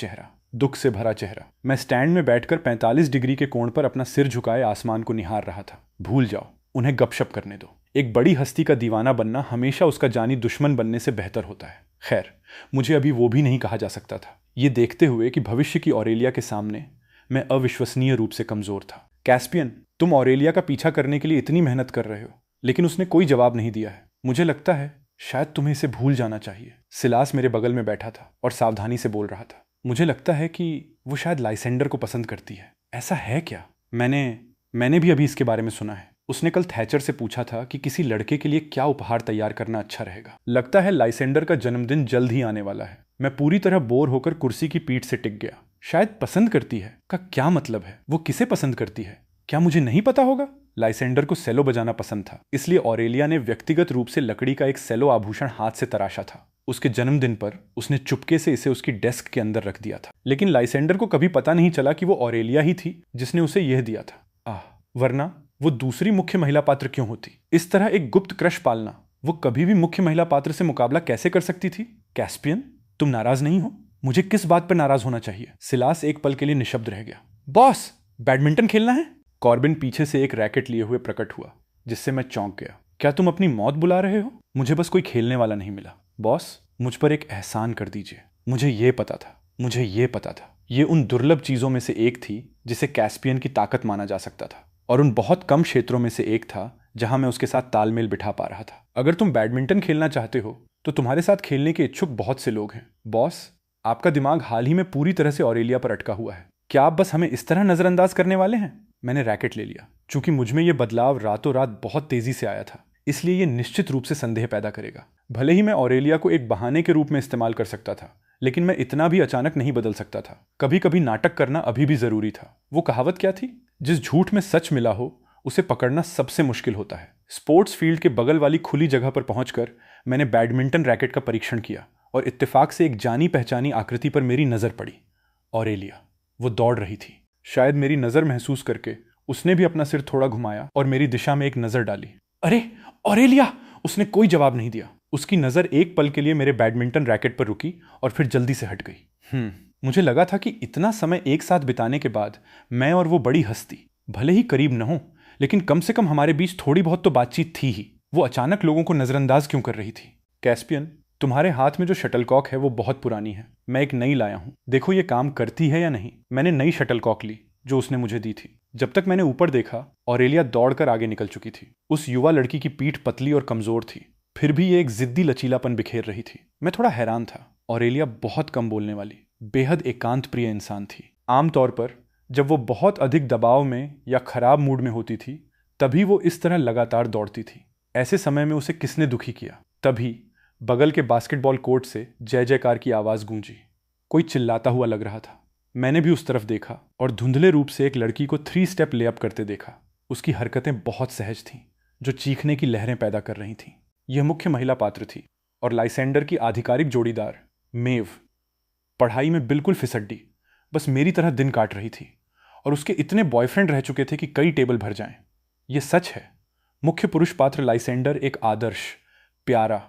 चेहरा। मैं स्टैंड में बैठकर 45 डिग्री के कोण पर अपना सिर झुकाए आसमान को निहार रहा था। भूल जाओ, उन्हें गपशप करने दो। एक बड़ी हस्ती का दीवाना बनना हमेशा उसका जानी दुश्मन बनने से बेहतर होता है। खैर, मुझे अभी वो भी नहीं कहा जा सकता था, ये देखते हुए कि भविष्य की ऑरेलिया के सामने मैं अविश्वसनीय रूप से कमजोर था। कैस्पियन, तुम ऑरेलिया का पीछा करने के लिए इतनी मेहनत कर रहे हो, लेकिन उसने कोई जवाब नहीं दिया है। मुझे लगता है शायद तुम्हें इसे भूल जाना चाहिए। सिलास मेरे बगल में बैठा था और सावधानी से बोल रहा था, मुझे लगता है कि वो शायद लाइसेंडर को पसंद करती है। ऐसा है क्या? मैंने भी अभी इसके बारे में सुना है। उसने कल थैचर से पूछा था कि किसी लड़के के लिए क्या उपहार तैयार करना अच्छा रहेगा। लगता है लाइसेंडर का जन्मदिन जल्द ही आने वाला है। मैं पूरी तरह बोर होकर कुर्सी की पीठ से टिक गया। शायद पसंद करती है का क्या मतलब है? वो किसे पसंद करती है? क्या मुझे नहीं पता होगा? लाइसेंडर को सेलो बजाना पसंद था, इसलिए ऑरेलिया ने व्यक्तिगत रूप से लकड़ी का एक सेलो आभूषण हाथ से तराशा था। उसके जन्मदिन पर उसने चुपके से इसे उसकी डेस्क के अंदर रख दिया था, लेकिन लाइसेंडर को कभी पता नहीं चला कि वो ऑरेलिया ही थी जिसने उसे यह दिया था। वरना वो दूसरी मुख्य महिला पात्र क्यों होती? इस तरह एक गुप्त क्रश पालना वो कभी भी मुख्य महिला पात्र से मुकाबला कैसे कर सकती थी? कैस्पियन, तुम नाराज नहीं हो? मुझे किस बात पर नाराज होना चाहिए? सिलास एक पल के लिए निशब्द रह गया। बॉस, बैडमिंटन खेलना है? कॉर्बिन पीछे से एक रैकेट लिए हुए प्रकट हुआ, जिससे मैं चौंक गया। क्या तुम अपनी मौत बुला रहे हो? मुझे बस कोई खेलने वाला नहीं मिला। बॉस, मुझ पर एक एहसान कर दीजिए। मुझे ये पता था ये उन दुर्लभ चीजों में से एक थी जिसे कैस्पियन की ताकत माना जा सकता था, और उन बहुत कम क्षेत्रों में से एक था जहां मैं उसके साथ तालमेल बिठा पा रहा था। अगर तुम बैडमिंटन खेलना चाहते हो तो तुम्हारे साथ खेलने के इच्छुक बहुत से लोग हैं। बॉस, आपका दिमाग हाल ही में पूरी तरह से ऑरेलिया पर अटका हुआ है। क्या आप बस हमें इस तरह नजरअंदाज करने वाले हैं? मैंने रैकेट ले लिया। चूंकि मुझ में यह बदलाव रातों रात बहुत तेजी से आया था, इसलिए ये निश्चित रूप से संदेह पैदा करेगा। भले ही मैं ऑरेलिया को एक बहाने के रूप में इस्तेमाल कर सकता था, लेकिन मैं इतना भी अचानक नहीं बदल सकता था। कभी कभी नाटक करना अभी भी जरूरी था। वो कहावत क्या थी? जिस झूठ में सच मिला हो उसे पकड़ना सबसे मुश्किल होता है। स्पोर्ट्स फील्ड के बगल वाली खुली जगह पर पहुंचकर मैंने बैडमिंटन रैकेट का परीक्षण किया और इत्तेफाक से एक जानी पहचानी आकृति पर मेरी नजर पड़ी। ऑरेलिया। वो दौड़ रही थी। शायद मेरी नजर महसूस करके उसने भी अपना सिर थोड़ा घुमाया और मेरी दिशा में एक नजर डाली। अरे ऑरेलिया! उसने कोई जवाब नहीं दिया। उसकी नजर एक पल के लिए मेरे बैडमिंटन रैकेट पर रुकी और फिर जल्दी से हट गई। मुझे लगा था कि इतना समय एक साथ बिताने के बाद मैं और वो बड़ी हस्ती, भले ही करीब न हो, लेकिन कम से कम हमारे बीच थोड़ी बहुत तो बातचीत थी ही। वो अचानक लोगों को नजरअंदाज क्यों कर रही थी? कैस्पियन, तुम्हारे हाथ में जो शटलकॉक है वो बहुत पुरानी है। मैं एक नई लाया हूं। देखो ये काम करती है या नहीं। मैंने नई शटलकॉक ली जो उसने मुझे दी थी। जब तक मैंने ऊपर देखा, ऑरेलिया दौड़कर आगे निकल चुकी थी। उस युवा लड़की की पीठ पतली और कमजोर थी, फिर भी ये एक जिद्दी लचीलापन बिखेर रही थी। मैं थोड़ा हैरान था। ऑरेलिया बहुत कम बोलने वाली, बेहद एकांत प्रिय इंसान थी। आमतौर पर जब वो बहुत अधिक दबाव में या खराब मूड में होती थी तभी वो इस तरह लगातार दौड़ती थी। ऐसे समय में उसे किसने दुखी किया? तभी बगल के बास्केटबॉल कोर्ट से जय जयकार की आवाज गूंजी। कोई चिल्लाता हुआ लग रहा था। मैंने भी उस तरफ देखा और धुंधले रूप से एक लड़की को 3 स्टेप लेअप करते देखा। उसकी हरकतें बहुत सहज थीं, जो चीखने की लहरें पैदा कर रही थीं। यह मुख्य महिला पात्र थी और लाइसेंडर की आधिकारिक जोड़ीदार मेव पढ़ाई में बिल्कुल फिसड्डी, बस मेरी तरह दिन काट रही थी। और उसके इतने बॉयफ्रेंड रह चुके थे कि कई टेबल भर जाएं। यह सच है, मुख्य पुरुष पात्र लाइसेंडर एक आदर्श, प्यारा,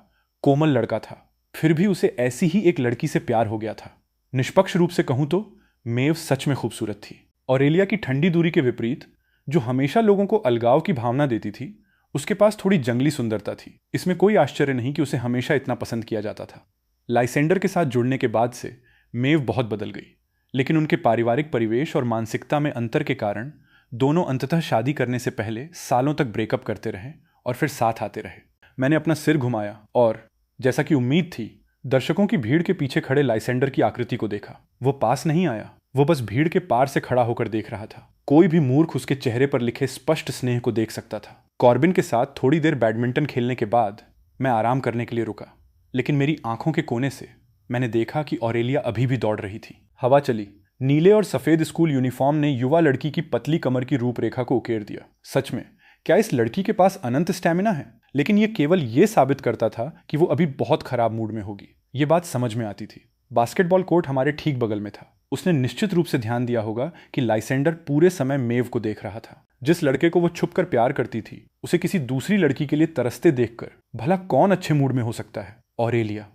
कोमल लड़का था। फिर भी उसे ऐसी ही एक लड़की से प्यार हो गया था। निष्पक्ष रूप से कहूं तो मेव सच में खूबसूरत थी। ऑरेलिया की ठंडी दूरी के विपरीत, जो हमेशा लोगों को अलगाव की भावना देती थी, उसके पास थोड़ी जंगली सुंदरता थी। इसमें कोई आश्चर्य नहीं कि उसे हमेशा इतना पसंद किया जाता था। लाइसेंडर के साथ जुड़ने के बाद से मेव बहुत बदल गई, लेकिन उनके पारिवारिक परिवेश और मानसिकता में अंतर के कारण दोनों अंततः शादी करने से पहले सालों तक ब्रेकअप करते रहे और फिर साथ आते रहे। मैंने अपना सिर घुमाया और जैसा कि उम्मीद थी, दर्शकों की भीड़ के पीछे खड़े लाइसेंडर की आकृति को देखा। वो पास नहीं आया, वो बस भीड़ के पार से खड़ा होकर देख रहा था। कोई भी मूर्ख उसके चेहरे पर लिखे स्पष्ट स्नेह को देख सकता था। कॉर्बिन के साथ थोड़ी देर बैडमिंटन खेलने के बाद मैं आराम करने के लिए रुका, लेकिन मेरी आंखों के कोने से मैंने देखा कि ऑरेलिया अभी भी दौड़ रही थी। हवा चली। नीले और सफेद स्कूल यूनिफॉर्म ने युवा लड़की की पतली कमर की रूपरेखा को उकेर दिया। सच में, क्या इस लड़की के पास अनंत स्टैमिना है? लेकिन यह केवल यह साबित करता था कि वो अभी बहुत खराब मूड में होगी। ये बात समझ में आती थी। बास्केटबॉल कोर्ट हमारे ठीक बगल में था। उसने निश्चित रूप से ध्यान दिया होगा कि लाइसेंडर पूरे समय मेव को देख रहा था। जिस लड़के को वो छुपकर प्यार करती थी, उसे किसी दूसरी लड़की के लिए तरसते देखकर भला कौन अच्छे मूड में हो सकता है? ऑरेलिया।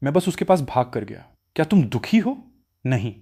मैं बस उसके पास भाग कर गया। क्या तुम दुखी हो? नहीं,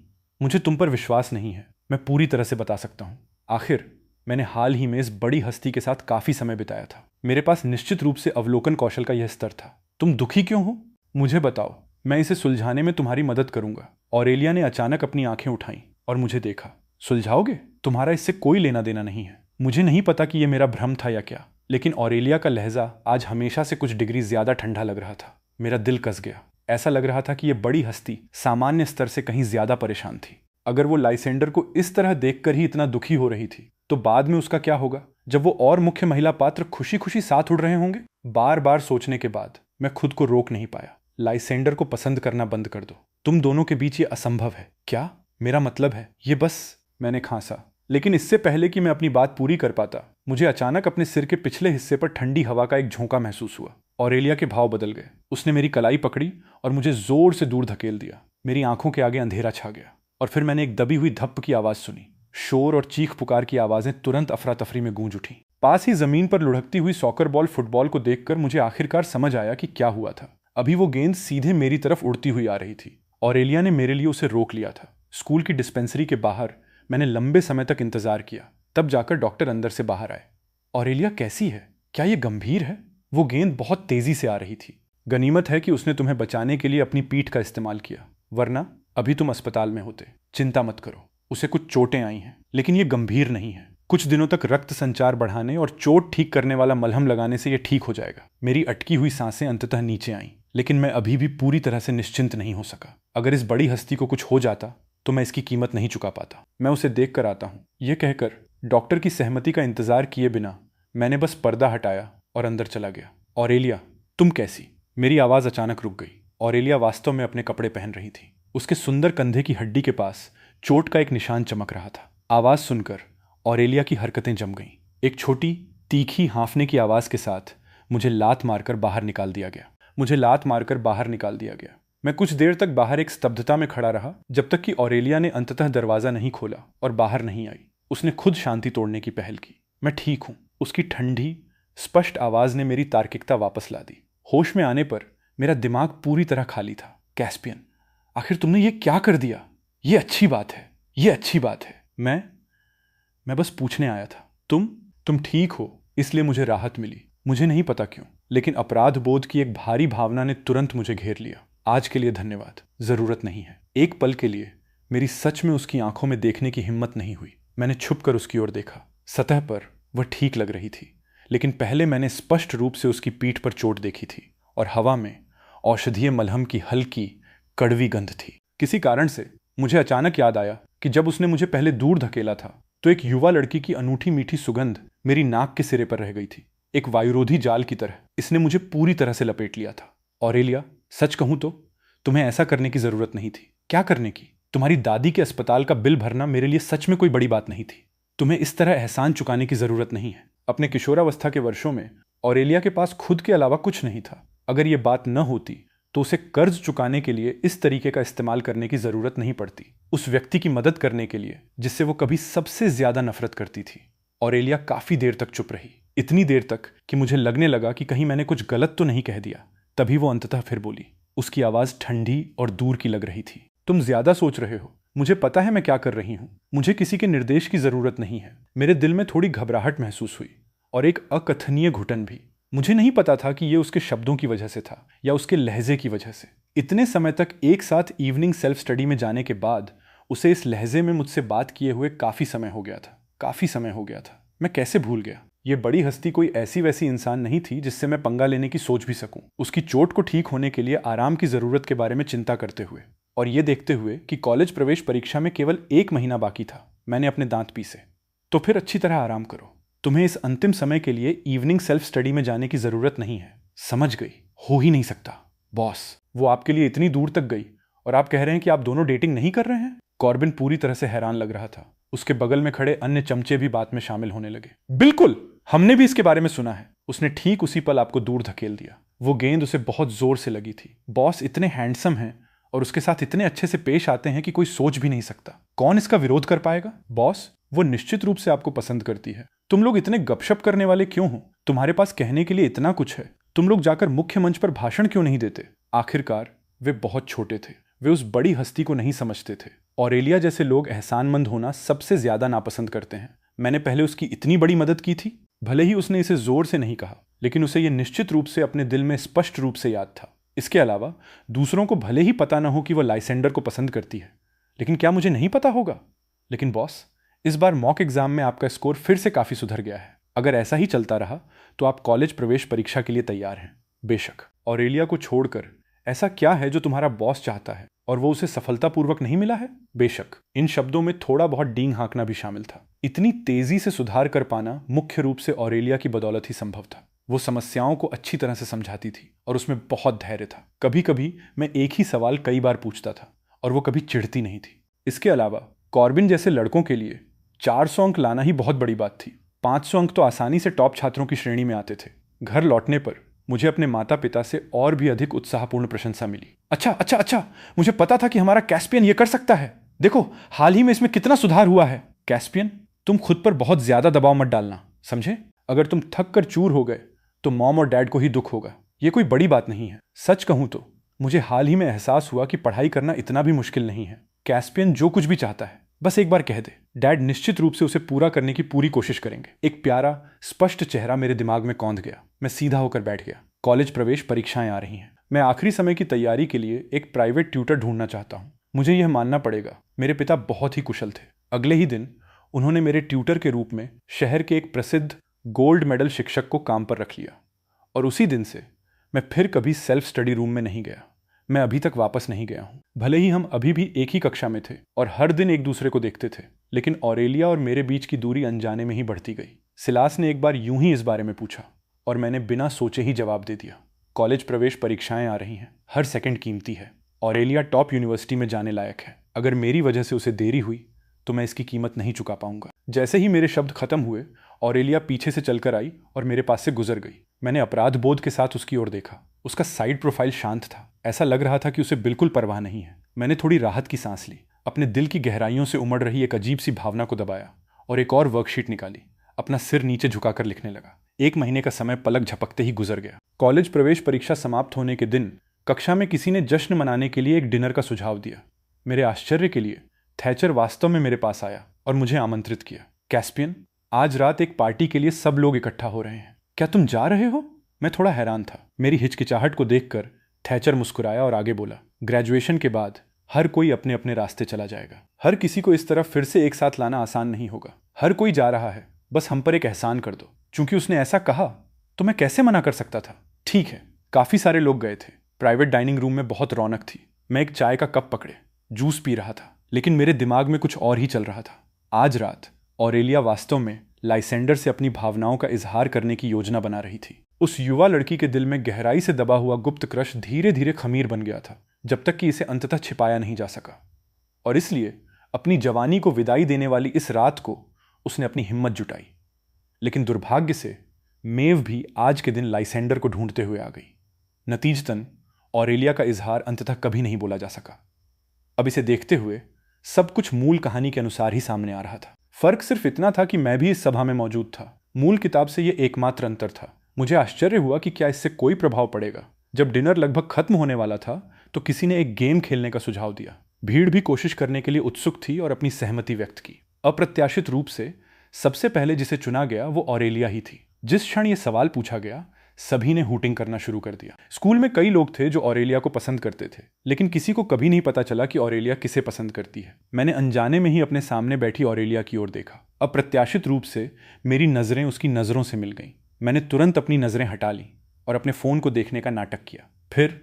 मुझे तुम पर विश्वास नहीं है। मैं पूरी तरह से बता सकता हूं। आखिर मैंने हाल ही में इस बड़ी हस्ती के साथ काफी समय बिताया था। मेरे पास निश्चित रूप से अवलोकन कौशल का यह स्तर था। तुम दुखी क्यों हो? मुझे बताओ, मैं इसे सुलझाने में तुम्हारी मदद करूंगा। ऑरेलिया ने अचानक अपनी आंखें उठाईं और मुझे देखा। सुलझाओगे? तुम्हारा इससे कोई लेना देना नहीं है। मुझे नहीं पता कि यह मेरा भ्रम था या क्या, लेकिन ऑरेलिया का लहजा आज हमेशा से कुछ डिग्री ज्यादा ठंडा लग रहा था। मेरा दिल कस गया। ऐसा लग रहा था कि यह बड़ी हस्ती सामान्य स्तर से कहीं ज्यादा परेशान थी। अगर वो लाइसेंडर को इस तरह देखकर ही इतना दुखी हो रही थी, तो बाद में उसका क्या होगा, जब वो और मुख्य महिला पात्र खुशी खुशी साथ उड़ रहे होंगे? बार बार सोचने के बाद मैं खुद को रोक नहीं पाया। लाइसेंडर को पसंद करना बंद कर दो। तुम दोनों के बीच ये असंभव है। क्या? मेरा मतलब है ये बस। मैंने खांसा, लेकिन इससे पहले कि मैं अपनी बात पूरी कर पाता, मुझे अचानक अपने सिर के पिछले हिस्से पर ठंडी हवा का एक झोंका महसूस हुआ। ऑरेलिया के भाव बदल गए। उसने मेरी कलाई पकड़ी और मुझे जोर से दूर धकेल दिया। मेरी आंखों के आगे अंधेरा छा गया और फिर मैंने एक दबी हुई धप्प की आवाज सुनी। शोर और चीख पुकार की आवाजें तुरंत अफरा तफरी में गूंज उठी। पास ही जमीन पर लुढ़कती हुई सॉकर बॉल फुटबॉल को देखकर मुझे आखिरकार समझ आया कि क्या हुआ था। अभी वो गेंद सीधे मेरी तरफ उड़ती हुई आ रही थी। ऑरेलिया ने मेरे लिए उसे रोक लिया था। स्कूल की डिस्पेंसरी के बाहर मैंने लंबे समय तक इंतजार किया, तब जाकर डॉक्टर अंदर से बाहर आए। ऑरेलिया कैसी है? क्या ये गंभीर है? वो गेंद बहुत तेजी से आ रही थी। गनीमत है कि उसने तुम्हें बचाने के लिए अपनी पीठ का इस्तेमाल किया, वरना अभी तुम अस्पताल में होते। चिंता मत करो, उसे कुछ चोटें आई हैं, लेकिन ये गंभीर नहीं है। कुछ दिनों तक रक्त संचार बढ़ाने और चोट ठीक करने वाला मलहम लगाने से यह ठीक हो जाएगा। मेरी अटकी हुई सांसें अंततः नीचे आईं, लेकिन मैं अभी भी पूरी तरह से निश्चिंत नहीं हो सका। अगर इस बड़ी हस्ती को कुछ हो जाता तो मैं इसकी कीमत नहीं चुका पाता। मैं उसे देख कर आता हूं। यह कहकर डॉक्टर की सहमति का इंतजार किए बिना मैंने बस पर्दा हटाया और अंदर चला गया। ऑरेलिया, तुम कैसी? मेरी आवाज़ अचानक रुक गई। ऑरेलिया वास्तव में अपने कपड़े पहन रही थी। उसके सुंदर कंधे की हड्डी के पास चोट का एक निशान चमक रहा था। आवाज़ सुनकर ऑरेलिया की हरकतें जम गईं। एक छोटी तीखी हाँफने की आवाज़ के साथ मुझे लात मारकर बाहर निकाल दिया गया। मैं कुछ देर तक बाहर एक स्तब्धता में खड़ा रहा, जब तक कि ऑरेलिया ने अंततः दरवाज़ा नहीं खोला और बाहर नहीं आई। उसने खुद शांति तोड़ने की पहल की। मैं ठीक हूँ, उसकी ठंडी स्पष्ट आवाज़ ने मेरी तार्किकता वापस ला दी। होश में आने पर मेरा दिमाग पूरी तरह खाली था। कैस्पियन, आखिर तुमने ये क्या कर दिया? ये अच्छी बात है। मैं बस पूछने आया था। तुम ठीक हो, इसलिए मुझे राहत मिली। मुझे नहीं पता क्यों, लेकिन अपराध बोध की एक भारी भावना ने तुरंत मुझे घेर लिया। आज के लिए धन्यवाद, जरूरत नहीं है। एक पल के लिए मेरी सच में उसकी आंखों में देखने की हिम्मत नहीं हुई। मैंने छुपकर उसकी ओर देखा। सतह पर वह ठीक लग रही थी, लेकिन पहले मैंने स्पष्ट रूप से उसकी पीठ पर चोट देखी थी और हवा में औषधीय मलहम की हल्की कड़वी गंध थी। किसी कारण से मुझे अचानक याद आया कि जब उसने मुझे पहले दूर धकेला था तो एक युवा लड़की की अनूठी मीठी सुगंध मेरी नाक के सिरे पर रह गई थी। एक वायुरोधी जाल की तरह इसने मुझे पूरी तरह से लपेट लिया था। ऑरेलिया, सच कहूं तो तुम्हें ऐसा करने की जरूरत नहीं थी। क्या करने की? तुम्हारी दादी के अस्पताल का बिल भरना मेरे लिए सच में कोई बड़ी बात नहीं थी। तुम्हें इस तरह एहसान चुकाने की जरूरत नहीं है। अपने किशोरावस्था के वर्षों में ऑरेलिया के पास खुद के अलावा कुछ नहीं था। अगर यह बात न होती तो उसे कर्ज चुकाने के लिए इस तरीके का इस्तेमाल करने की जरूरत नहीं पड़ती, उस व्यक्ति की मदद करने के लिए जिससे वो कभी सबसे ज्यादा नफरत करती थी। ऑरेलिया काफी देर तक चुप रही, इतनी देर तक कि मुझे लगने लगा कि कहीं मैंने कुछ गलत तो नहीं कह दिया। तभी वो अंततः फिर बोली। उसकी आवाज ठंडी और दूर की लग रही थी। तुम ज्यादा सोच रहे हो। मुझे पता है मैं क्या कर रही हूं। मुझे किसी के निर्देश की जरूरत नहीं है। मेरे दिल में थोड़ी घबराहट महसूस हुई और एक अकथनीय घुटन भी। मुझे नहीं पता था कि यह उसके शब्दों की वजह से था या उसके लहजे की वजह से। इतने समय तक एक साथ इवनिंग सेल्फ स्टडी में जाने के बाद उसे इस लहजे में मुझसे बात किए हुए काफी समय हो गया था। मैं कैसे भूल गया? ये बड़ी हस्ती कोई ऐसी वैसी इंसान नहीं थी जिससे मैं पंगा लेने की सोच भी सकूं। उसकी चोट को ठीक होने के लिए आराम की जरूरत के बारे में चिंता करते हुए और ये देखते हुए कि कॉलेज प्रवेश परीक्षा में केवल 1 महीना बाकी था, मैंने अपने दांत पीसे। तो फिर अच्छी तरह आराम करो। तुम्हें इस अंतिम समय के लिए इवनिंग सेल्फ स्टडी में जाने की जरूरत नहीं है। समझ गई? हो ही नहीं सकता। बॉस, वो आपके लिए इतनी दूर तक गई और आप कह रहे हैं कि आप दोनों डेटिंग नहीं कर रहे हैं? कॉर्बिन पूरी तरह से हैरान लग रहा था। उसके बगल में खड़े अन्य चमचे भी बात में शामिल होने लगे। बिल्कुल, हमने भी इसके बारे में सुना है। उसने ठीक उसी पल आपको दूर धकेल दिया। वो गेंद उसे बहुत जोर से लगी थी। बॉस इतने हैंडसम हैं और उसके साथ इतने अच्छे से पेश आते हैं कि कोई सोच भी नहीं सकता। कौन इसका विरोध कर पाएगा? बॉस, वो निश्चित रूप से आपको पसंद करती है। तुम लोग इतने गपशप करने वाले क्यों हो? तुम्हारे पास कहने के लिए इतना कुछ है। तुम लोग जाकर मुख्य मंच पर भाषण क्यों नहीं देते? आखिरकार वे बहुत छोटे थे। वे उस बड़ी हस्ती को नहीं समझते थे। ऑरेलिया जैसे लोग एहसानमंद होना सबसे ज्यादा नापसंद करते हैं। मैंने पहले उसकी इतनी बड़ी मदद की थी। भले ही उसने इसे जोर से नहीं कहा, लेकिन उसे यह निश्चित रूप से अपने दिल में स्पष्ट रूप से याद था। इसके अलावा दूसरों को भले ही पता ना हो कि वह लाइसेंडर को पसंद करती है, लेकिन क्या मुझे नहीं पता होगा? लेकिन बॉस, इस बार मॉक एग्जाम में आपका स्कोर फिर से काफी सुधर गया है। अगर ऐसा ही चलता रहा तो आप कॉलेज प्रवेश परीक्षा के लिए तैयार हैं। बेशक। ऑरेलिया को छोड़कर ऐसा क्या है जो तुम्हारा बॉस चाहता है और वो उसे सफलतापूर्वक नहीं मिला है? बेशक। इन शब्दों में थोड़ा बहुत डींग हाँकना भी शामिल था। इतनी तेजी से सुधार कर पाना मुख्य रूप से ऑरेलिया की बदौलत ही संभव था। वो समस्याओं को अच्छी तरह से समझाती थी और उसमें बहुत धैर्य था। कभी कभी मैं एक ही सवाल कई बार पूछता था और वो कभी चिढ़ती नहीं थी। इसके अलावा कॉर्बिन जैसे लड़कों के लिए 400 अंक लाना ही बहुत बड़ी बात थी। 500 अंक तो आसानी से टॉप छात्रों की श्रेणी में आते थे। घर लौटने पर मुझे अपने माता पिता से और भी अधिक उत्साहपूर्ण प्रशंसा मिली। अच्छा, मुझे पता था कि हमारा कैस्पियन ये कर सकता है। देखो, हाल ही में इसमें कितना सुधार हुआ है। कैस्पियन, तुम खुद पर बहुत ज्यादा दबाव मत डालना, समझे? अगर तुम थक कर चूर हो गए तो मॉम और डैड को ही दुख होगा। ये कोई बड़ी बात नहीं है। सच कहूं तो मुझे हाल ही में एहसास हुआ कि पढ़ाई करना इतना भी मुश्किल नहीं है। कैस्पियन जो कुछ भी चाहता है बस एक बार कह दे। डैड निश्चित रूप से उसे पूरा करने की पूरी कोशिश करेंगे। एक प्यारा स्पष्ट चेहरा मेरे दिमाग में कौंध गया। मैं सीधा होकर बैठ गया। कॉलेज प्रवेश परीक्षाएं आ रही हैं। मैं आखिरी समय की तैयारी के लिए एक प्राइवेट ट्यूटर ढूंढना चाहता हूं। मुझे यह मानना पड़ेगा, मेरे पिता बहुत ही कुशल थे। अगले ही दिन उन्होंने मेरे ट्यूटर के रूप में शहर के एक प्रसिद्ध गोल्ड मेडल शिक्षक को काम पर रख लिया और उसी दिन से मैं फिर कभी सेल्फ स्टडी रूम में नहीं गया। मैं अभी तक वापस नहीं गया हूं। भले ही हम अभी भी एक ही कक्षा में थे और हर दिन एक दूसरे को देखते थे, लेकिन ऑरेलिया और मेरे बीच की दूरी अनजाने में ही बढ़ती गई। सिलास ने एक बार यूं ही इस बारे में पूछा, और मैंने बिना सोचे ही जवाब दे दिया। कॉलेज प्रवेश परीक्षाएं आ रही हैं, हर सेकंड कीमती है। ऑरेलिया टॉप यूनिवर्सिटी में जाने लायक है। अगर मेरी वजह से उसे देरी हुई तो मैं इसकी कीमत नहीं चुका पाऊंगा। जैसे ही मेरे शब्द खत्म हुए, ऑरेलिया पीछे से चलकर आई और मेरे पास से गुजर गई। मैंने अपराध बोध के साथ उसकी ओर देखा। उसका साइड प्रोफाइल शांत था, ऐसा लग रहा था कि उसे बिल्कुल परवाह नहीं है। मैंने थोड़ी राहत की सांस ली, अपने दिल की गहराइयों से उमड़ रही एक अजीब सी भावना को दबाया और एक और वर्कशीट निकाली। अपना सिर नीचे झुकाकर लिखने लगा। 1 महीने का समय पलक झपकते ही गुजर गया। कॉलेज प्रवेश परीक्षा समाप्त होने के दिन कक्षा में किसी ने जश्न मनाने के लिए एक डिनर का सुझाव दिया। मेरे आश्चर्य के लिए थैचर वास्तव में मेरे पास आया और मुझे आमंत्रित किया। कैस्पियन, आज रात एक पार्टी के लिए सब लोग इकट्ठा हो रहे हैं, क्या तुम जा रहे हो? मैं थोड़ा हैरान था। मेरी हिचकिचाहट को देखकर थैचर मुस्कुराया और आगे बोला, ग्रेजुएशन के बाद हर कोई अपने अपने रास्ते चला जाएगा। हर किसी को इस तरह फिर से एक साथ लाना आसान नहीं होगा। हर कोई जा रहा है, बस हम पर एक एहसान कर दो। चूंकि उसने ऐसा कहा तो मैं कैसे मना कर सकता था। ठीक है। काफी सारे लोग गए थे। प्राइवेट डाइनिंग रूम में बहुत रौनक थी। मैं एक चाय का कप पकड़े जूस पी रहा था, लेकिन मेरे दिमाग में कुछ और ही चल रहा था। आज रात ऑरेलिया वास्तव में लाइसेंडर से अपनी भावनाओं का इजहार करने की योजना बना रही थी। उस युवा लड़की के दिल में गहराई से दबा हुआ गुप्त क्रश धीरे धीरे खमीर बन गया था, जब तक कि इसे अंततः छिपाया नहीं जा सका। और इसलिए अपनी जवानी को विदाई देने वाली इस रात को उसने अपनी हिम्मत जुटाई। लेकिन दुर्भाग्य से मेव भी आज के दिन लाइसेंडर को ढूंढते हुए आ गई। नतीजतन ऑरेलिया का इजहार अंततः कभी नहीं बोला जा सका। अब इसे देखते हुए सब कुछ मूल कहानी के अनुसार ही सामने आ रहा था। फर्क सिर्फ इतना था कि मैं भी इस सभा में मौजूद था। मूल किताब से यह एकमात्र अंतर था। मुझे आश्चर्य हुआ कि क्या इससे कोई प्रभाव पड़ेगा। जब डिनर लगभग खत्म होने वाला था तो किसी ने एक गेम खेलने का सुझाव दिया। भीड़ भी कोशिश करने के लिए उत्सुक थी और अपनी सहमति व्यक्त की। अप्रत्याशित रूप से सबसे पहले जिसे चुना गया वो ऑरेलिया ही थी। जिस क्षण ये सवाल पूछा गया, सभी ने हूटिंग करना शुरू कर दिया। स्कूल में कई लोग थे जो ऑरेलिया को पसंद करते थे, लेकिन किसी को कभी नहीं पता चला कि ऑरेलिया किसे पसंद करती है। मैंने अनजाने में ही अपने सामने बैठी ऑरेलिया की ओर देखा। अप्रत्याशित रूप से मेरी नजरें उसकी नजरों से मिल गईं। मैंने तुरंत अपनी नजरें हटा ली और अपने फोन को देखने का नाटक किया। फिर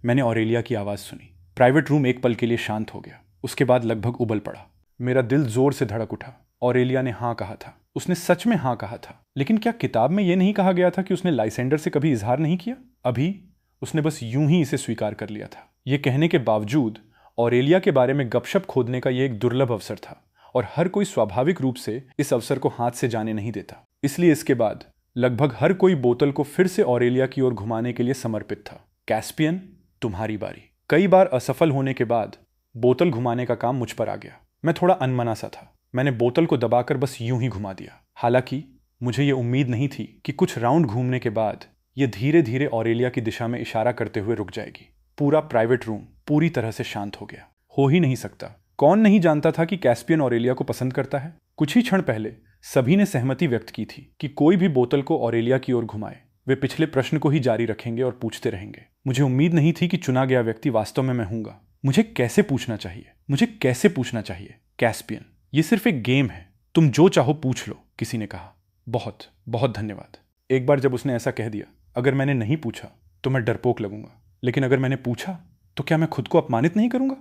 मैंने ऑरेलिया की आवाज सुनी। प्राइवेट रूम एक पल के लिए शांत हो गया। उसके बाद लगभग उबल पड़ा। मेरा दिल जोर से धड़क उठा। ऑरेलिया ने हाँ कहा था। उसने सच में हाँ कहा था। लेकिन क्या किताब में यह नहीं कहा गया था कि उसने लाइसेंडर से कभी इजहार नहीं किया? अभी उसने बस यूं ही इसे स्वीकार कर लिया था। यह कहने के बावजूद ऑरेलिया के बारे में गपशप खोदने का यह एक दुर्लभ अवसर था और हर कोई स्वाभाविक रूप से इस अवसर को हाथ से जाने नहीं देता। इसलिए इसके बाद लगभग हर कोई बोतल को फिर से ऑरेलिया की ओर घुमाने के लिए समर्पित था। कैस्पियन, तुम्हारी बारी। कई बार असफल होने के बाद बोतल घुमाने का काम मुझ पर आ गया। मैं थोड़ा अनमना सा था। मैंने बोतल को दबाकर बस यूं ही घुमा दिया। हालांकि मुझे ये उम्मीद नहीं थी कि कुछ राउंड घूमने के बाद ये धीरे धीरे ऑरेलिया की दिशा में इशारा करते हुए रुक जाएगी। पूरा प्राइवेट रूम पूरी तरह से शांत हो गया। हो ही नहीं सकता। कौन नहीं जानता था कि कैस्पियन ऑरेलिया को पसंद करता है? कुछ ही क्षण पहले सभी ने सहमति व्यक्त की थी कि कोई भी बोतल को ऑरेलिया की ओर घुमाए, वे पिछले प्रश्न को ही जारी रखेंगे और पूछते रहेंगे। मुझे उम्मीद नहीं थी कि चुना गया व्यक्ति वास्तव में मैं हूंगा। मुझे कैसे पूछना चाहिए? मुझे कैसे पूछना चाहिए? कैस्पियन, ये सिर्फ एक गेम है, तुम जो चाहो पूछ लो, किसी ने कहा। बहुत बहुत धन्यवाद। एक बार जब उसने ऐसा कह दिया, अगर मैंने नहीं पूछा तो मैं डरपोक लगूंगा, लेकिन अगर मैंने पूछा तो क्या मैं खुद को अपमानित नहीं करूंगा?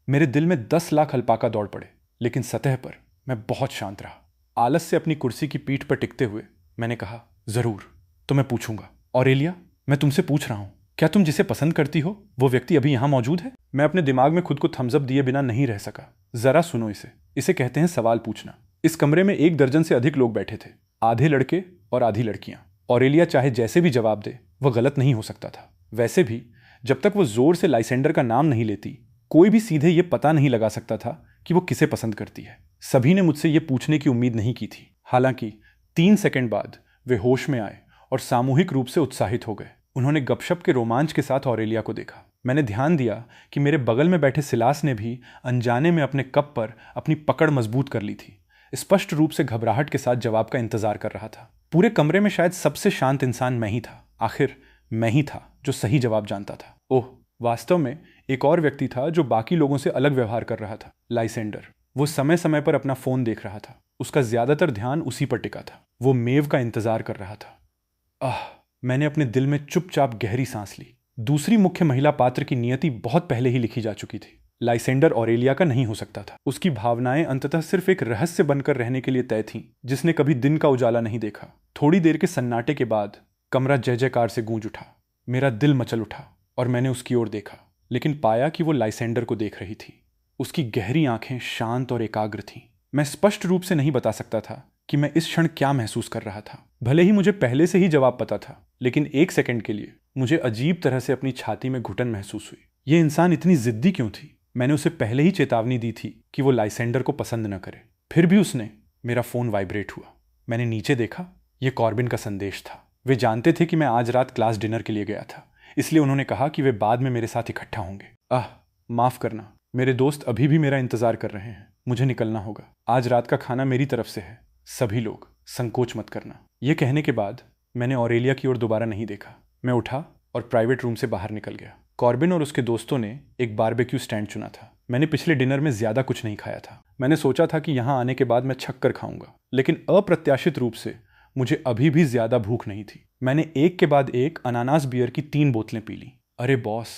मेरे दिल में 10 लाख अल्पाका दौड़ पड़े, लेकिन सतह पर मैं बहुत शांत रहा। आलस से अपनी कुर्सी की पीठ पर टिकते हुए मैंने कहा, जरूर, तो मैं पूछूंगा। ऑरेलिया, मैं तुमसे पूछ रहा हूं, क्या तुम जिसे पसंद करती हो वो व्यक्ति अभी यहां मौजूद है? मैं अपने दिमाग में खुद को थम्स अप दिए बिना नहीं रह सका। जरा सुनो इसे कहते हैं सवाल पूछना। इस कमरे में 1 दर्जन से अधिक लोग बैठे थे, आधे लड़के और आधी लड़कियां। ऑरेलिया चाहे जैसे भी जवाब दे, वह गलत नहीं हो सकता था। वैसे भी जब तक वो जोर से लाइसेंडर का नाम नहीं लेती, कोई भी सीधे ये पता नहीं लगा सकता था कि वो किसे पसंद करती है। सभी ने मुझसे ये पूछने की उम्मीद नहीं की थी। हालांकि 3 सेकंड बाद वे होश में आए और सामूहिक रूप से उत्साहित हो गए। उन्होंने गपशप के रोमांच के साथ ऑरेलिया को देखा। मैंने ध्यान दिया कि मेरे बगल में बैठे सिलास ने भी अनजाने में अपने कप पर अपनी पकड़ मजबूत कर ली थी। स्पष्ट रूप से घबराहट के साथ जवाब का इंतजार कर रहा था। पूरे कमरे में शायद सबसे शांत इंसान मैं ही था। आखिर मैं ही था जो सही जवाब जानता था। ओह, वास्तव में एक और व्यक्ति था जो बाकी लोगों से अलग व्यवहार कर रहा था, लाइसेंडर। वो समय समय पर अपना फोन देख रहा था। उसका ज्यादातर ध्यान उसी पर टिका था। वो मेव का इंतजार कर रहा था। मैंने अपने दिल में चुपचाप गहरी सांस ली। दूसरी मुख्य महिला पात्र की नियति बहुत पहले ही लिखी जा चुकी थी। लाइसेंडर ऑरेलिया का नहीं हो सकता था। उसकी भावनाएं अंततः सिर्फ एक रहस्य बनकर रहने के लिए तय थीं, जिसने कभी दिन का उजाला नहीं देखा। थोड़ी देर के सन्नाटे के बाद कमरा जय जयकार से गूंज उठा। मेरा दिल मचल उठा और मैंने उसकी ओर देखा, लेकिन पाया कि वो लाइसेंडर को देख रही थी। उसकी गहरी आंखें शांत और एकाग्र थीं। मैं स्पष्ट रूप से नहीं बता सकता था कि मैं इस क्षण क्या महसूस कर रहा था। भले ही मुझे पहले से ही जवाब पता था, लेकिन एक सेकंड के लिए मुझे अजीब तरह से अपनी छाती में घुटन महसूस हुई। ये इंसान इतनी जिद्दी क्यों थी? मैंने उसे पहले ही चेतावनी दी थी कि वो लाइसेंडर को पसंद न करे, फिर भी उसने। मेरा फोन वाइब्रेट हुआ। मैंने नीचे देखा, यह कॉर्बिन का संदेश था। वे जानते थे कि मैं आज रात क्लास डिनर के लिए गया था, इसलिए उन्होंने कहा कि वे बाद में मेरे साथ इकट्ठा होंगे। माफ करना, मेरे दोस्त अभी भी मेरा इंतजार कर रहे हैं। मुझे निकलना होगा। आज रात का खाना मेरी तरफ से है। सभी लोग संकोच मत करना। यह कहने के बाद मैंने ऑरेलिया की ओर दोबारा नहीं देखा। मैं उठा और प्राइवेट रूम से बाहर निकल गया। कॉर्बिन और उसके दोस्तों ने एक बारबेक्यू स्टैंड चुना था। मैंने पिछले डिनर में ज्यादा कुछ नहीं खाया था। मैंने सोचा था कि यहां आने के बाद मैं छक कर खाऊंगा, लेकिन अप्रत्याशित रूप से मुझे अभी भी ज्यादा भूख नहीं थी। मैंने एक के बाद एक अनानास बियर की 3 बोतलें पी ली। अरे बॉस,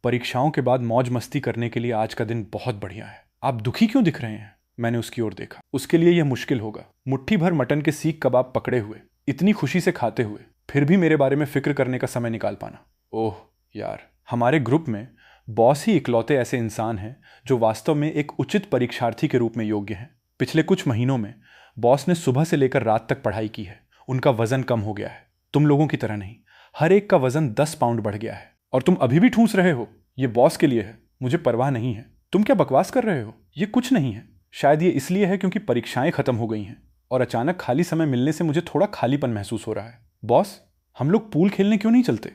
परीक्षाओं के बाद मौज मस्ती करने के लिए आज का दिन बहुत बढ़िया है। आप दुखी क्यों दिख रहे हैं? मैंने उसकी ओर देखा। उसके लिए यह मुश्किल होगा, मुट्ठी भर मटन के सीख कबाब पकड़े हुए, इतनी खुशी से खाते हुए, फिर भी मेरे बारे में फिक्र करने का समय निकाल पाना। ओह यार, हमारे ग्रुप में बॉस ही इकलौते ऐसे इंसान हैं जो वास्तव में एक उचित परीक्षार्थी के रूप में योग्य हैं। पिछले कुछ महीनों में बॉस ने सुबह से लेकर रात तक पढ़ाई की है। उनका वजन कम हो गया है। तुम लोगों की तरह नहीं, हर एक का वजन 10 पाउंड बढ़ गया है। और तुम अभी भी ठूस रहे हो। ये बॉस के लिए है, मुझे परवाह नहीं है। तुम क्या बकवास कर रहे हो? ये कुछ नहीं है। शायद ये इसलिए है क्योंकि परीक्षाएं खत्म हो गई हैं और अचानक खाली समय मिलने से मुझे थोड़ा खालीपन महसूस हो रहा है। बॉस, हम लोग पूल खेलने क्यों नहीं चलते?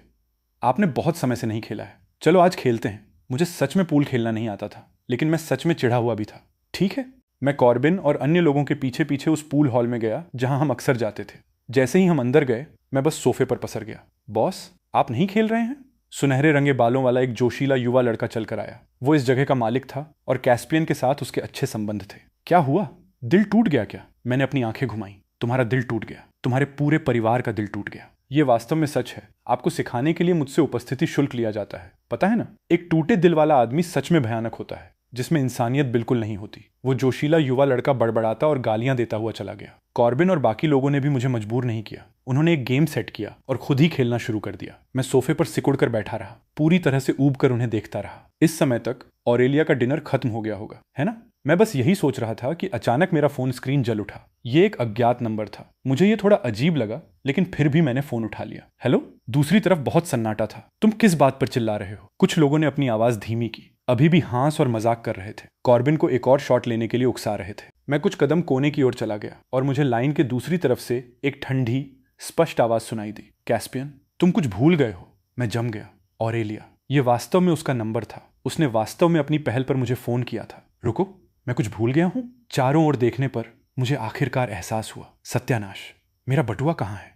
आपने बहुत समय से नहीं खेला है। चलो आज खेलते हैं। मुझे सच में पूल खेलना नहीं आता था, लेकिन मैं सच में चिढ़ा हुआ भी था। ठीक है। मैं कॉर्बिन और अन्य लोगों के पीछे पीछे उस पूल हॉल में गया जहां हम अक्सर जाते थे। जैसे ही हम अंदर गए, मैं बस सोफे पर पसर गया। बॉस, आप नहीं खेल रहे हैं? सुनहरे रंगे बालों वाला एक जोशीला युवा लड़का चल कर आया। वो इस जगह का मालिक था और कैस्पियन के साथ उसके अच्छे संबंध थे। क्या हुआ? दिल टूट गया क्या? मैंने अपनी आंखें घुमाई। तुम्हारा दिल टूट गया। तुम्हारे पूरे परिवार का दिल टूट गया। ये वास्तव में सच है। आपको सिखाने के लिए मुझसे उपस्थिति शुल्क लिया जाता है, पता है ना? एक टूटे दिल वाला आदमी सच में भयानक होता है, जिसमें इंसानियत बिल्कुल नहीं होती। वो जोशीला युवा लड़का बड़बड़ाता और गालियां देता हुआ चला गया। कॉर्बिन और बाकी लोगों ने भी मुझे मजबूर नहीं किया। उन्होंने एक गेम सेट किया और खुद ही खेलना शुरू कर दिया। मैं सोफे पर सिकुड़ कर बैठा रहा, पूरी तरह से ऊब कर उन्हें देखता रहा। इस समय तक ऑरेलिया का डिनर खत्म हो गया होगा, है ना? मैं बस यही सोच रहा था कि अचानक मेरा फोन स्क्रीन जल उठा। ये एक अज्ञात नंबर था। मुझे ये थोड़ा अजीब लगा, लेकिन फिर भी मैंने फोन उठा लिया। हेलो? दूसरी तरफ बहुत सन्नाटा था। तुम किस बात पर चिल्ला रहे हो? कुछ लोगों ने अपनी आवाज धीमी की। अभी भी हंस और मजाक कर रहे थे। कॉर्बिन को एक और शॉट लेने के लिए उकसा रहे थे। मैं कुछ कदम कोने की ओर चला गया और मुझे लाइन के दूसरी तरफ से एक ठंडी स्पष्ट आवाज सुनाई दी। कैस्पियन, तुम कुछ भूल गए हो। मैं जम गया। ऑरेलिया, ये वास्तव में उसका नंबर था। उसने वास्तव में अपनी पहल पर मुझे फोन किया था। रुको, मैं कुछ भूल गया हूं। चारों ओर देखने पर मुझे आखिरकार एहसास हुआ। सत्यानाश, मेरा बटुआ कहाँ है?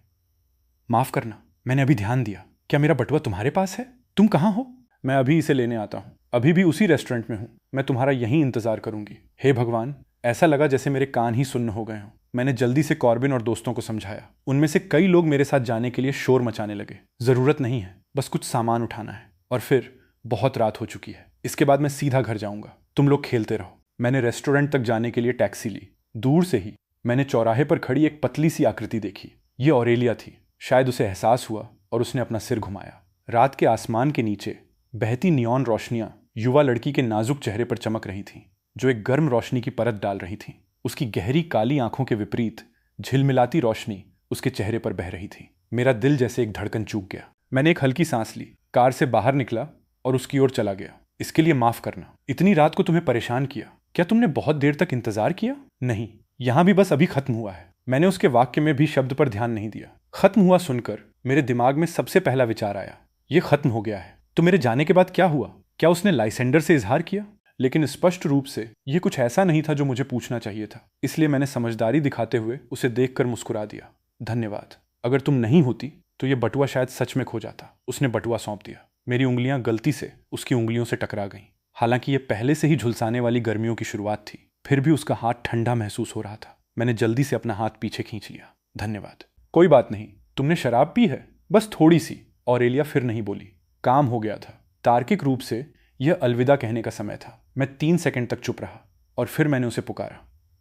माफ करना, मैंने अभी ध्यान दिया। क्या मेरा बटुआ तुम्हारे पास है? तुम कहाँ हो? मैं अभी इसे लेने आता हूँ। अभी भी उसी रेस्टोरेंट में हूँ। मैं तुम्हारा यहीं इंतजार करूंगी। हे भगवान, ऐसा लगा जैसे मेरे कान ही सुन्न हो गए हों। मैंने जल्दी से कॉर्बिन और दोस्तों को समझाया। उनमें से कई लोग मेरे साथ जाने के लिए शोर मचाने लगे। जरूरत नहीं है, बस कुछ सामान उठाना है। और फिर बहुत रात हो चुकी है। इसके बाद मैं सीधा घर जाऊंगा। तुम लोग खेलते रहो। मैंने रेस्टोरेंट तक जाने के लिए टैक्सी ली। दूर से ही मैंने चौराहे पर खड़ी एक पतली सी आकृति देखी। ये ऑरेलिया थी। शायद उसे एहसास हुआ और उसने अपना सिर घुमाया। रात के आसमान के नीचे बहती नियॉन रोशनियां युवा लड़की के नाजुक चेहरे पर चमक रही थीं, जो एक गर्म रोशनी की परत डाल रही थीं। उसकी गहरी काली आंखों के विपरीत झिलमिलाती रोशनी उसके चेहरे पर बह रही थी। मेरा दिल जैसे एक धड़कन चूक गया। मैंने एक हल्की सांस ली, कार से बाहर निकला और उसकी ओर चला गया। इसके लिए माफ करना, इतनी रात को तुम्हें परेशान किया। क्या तुमने बहुत देर तक इंतजार किया? नहीं, यहां भी बस अभी खत्म हुआ है। मैंने उसके वाक्य में भी शब्द पर ध्यान नहीं दिया। खत्म हुआ सुनकर मेरे दिमाग में सबसे पहला विचार आया, ये खत्म हो गया है। तो मेरे जाने के बाद क्या हुआ? क्या उसने लाइसेंडर से इजहार किया? लेकिन स्पष्ट रूप से यह कुछ ऐसा नहीं था जो मुझे पूछना चाहिए था। इसलिए मैंने समझदारी दिखाते हुए उसे देखकर मुस्कुरा दिया। धन्यवाद। अगर तुम नहीं होती तो यह बटुआ शायद सच में खो जाता। उसने बटुआ सौंप दिया। मेरी उंगलियां गलती से उसकी उंगलियों से टकरा गईं। हालांकि यह पहले से ही झुलसाने वाली गर्मियों की शुरुआत थी, फिर भी उसका हाथ ठंडा महसूस हो रहा था। मैंने जल्दी से अपना हाथ पीछे खींच लिया। धन्यवाद। कोई बात नहीं। तुमने शराब पी है? बस थोड़ी सी। ऑरेलिया फिर नहीं बोली। काम हो गया था। तार्किक रूप से यह अलविदा कहने का समय था। मैं 3 सेकंड तक चुप रहा और फिर मैंने उसे पुकारा।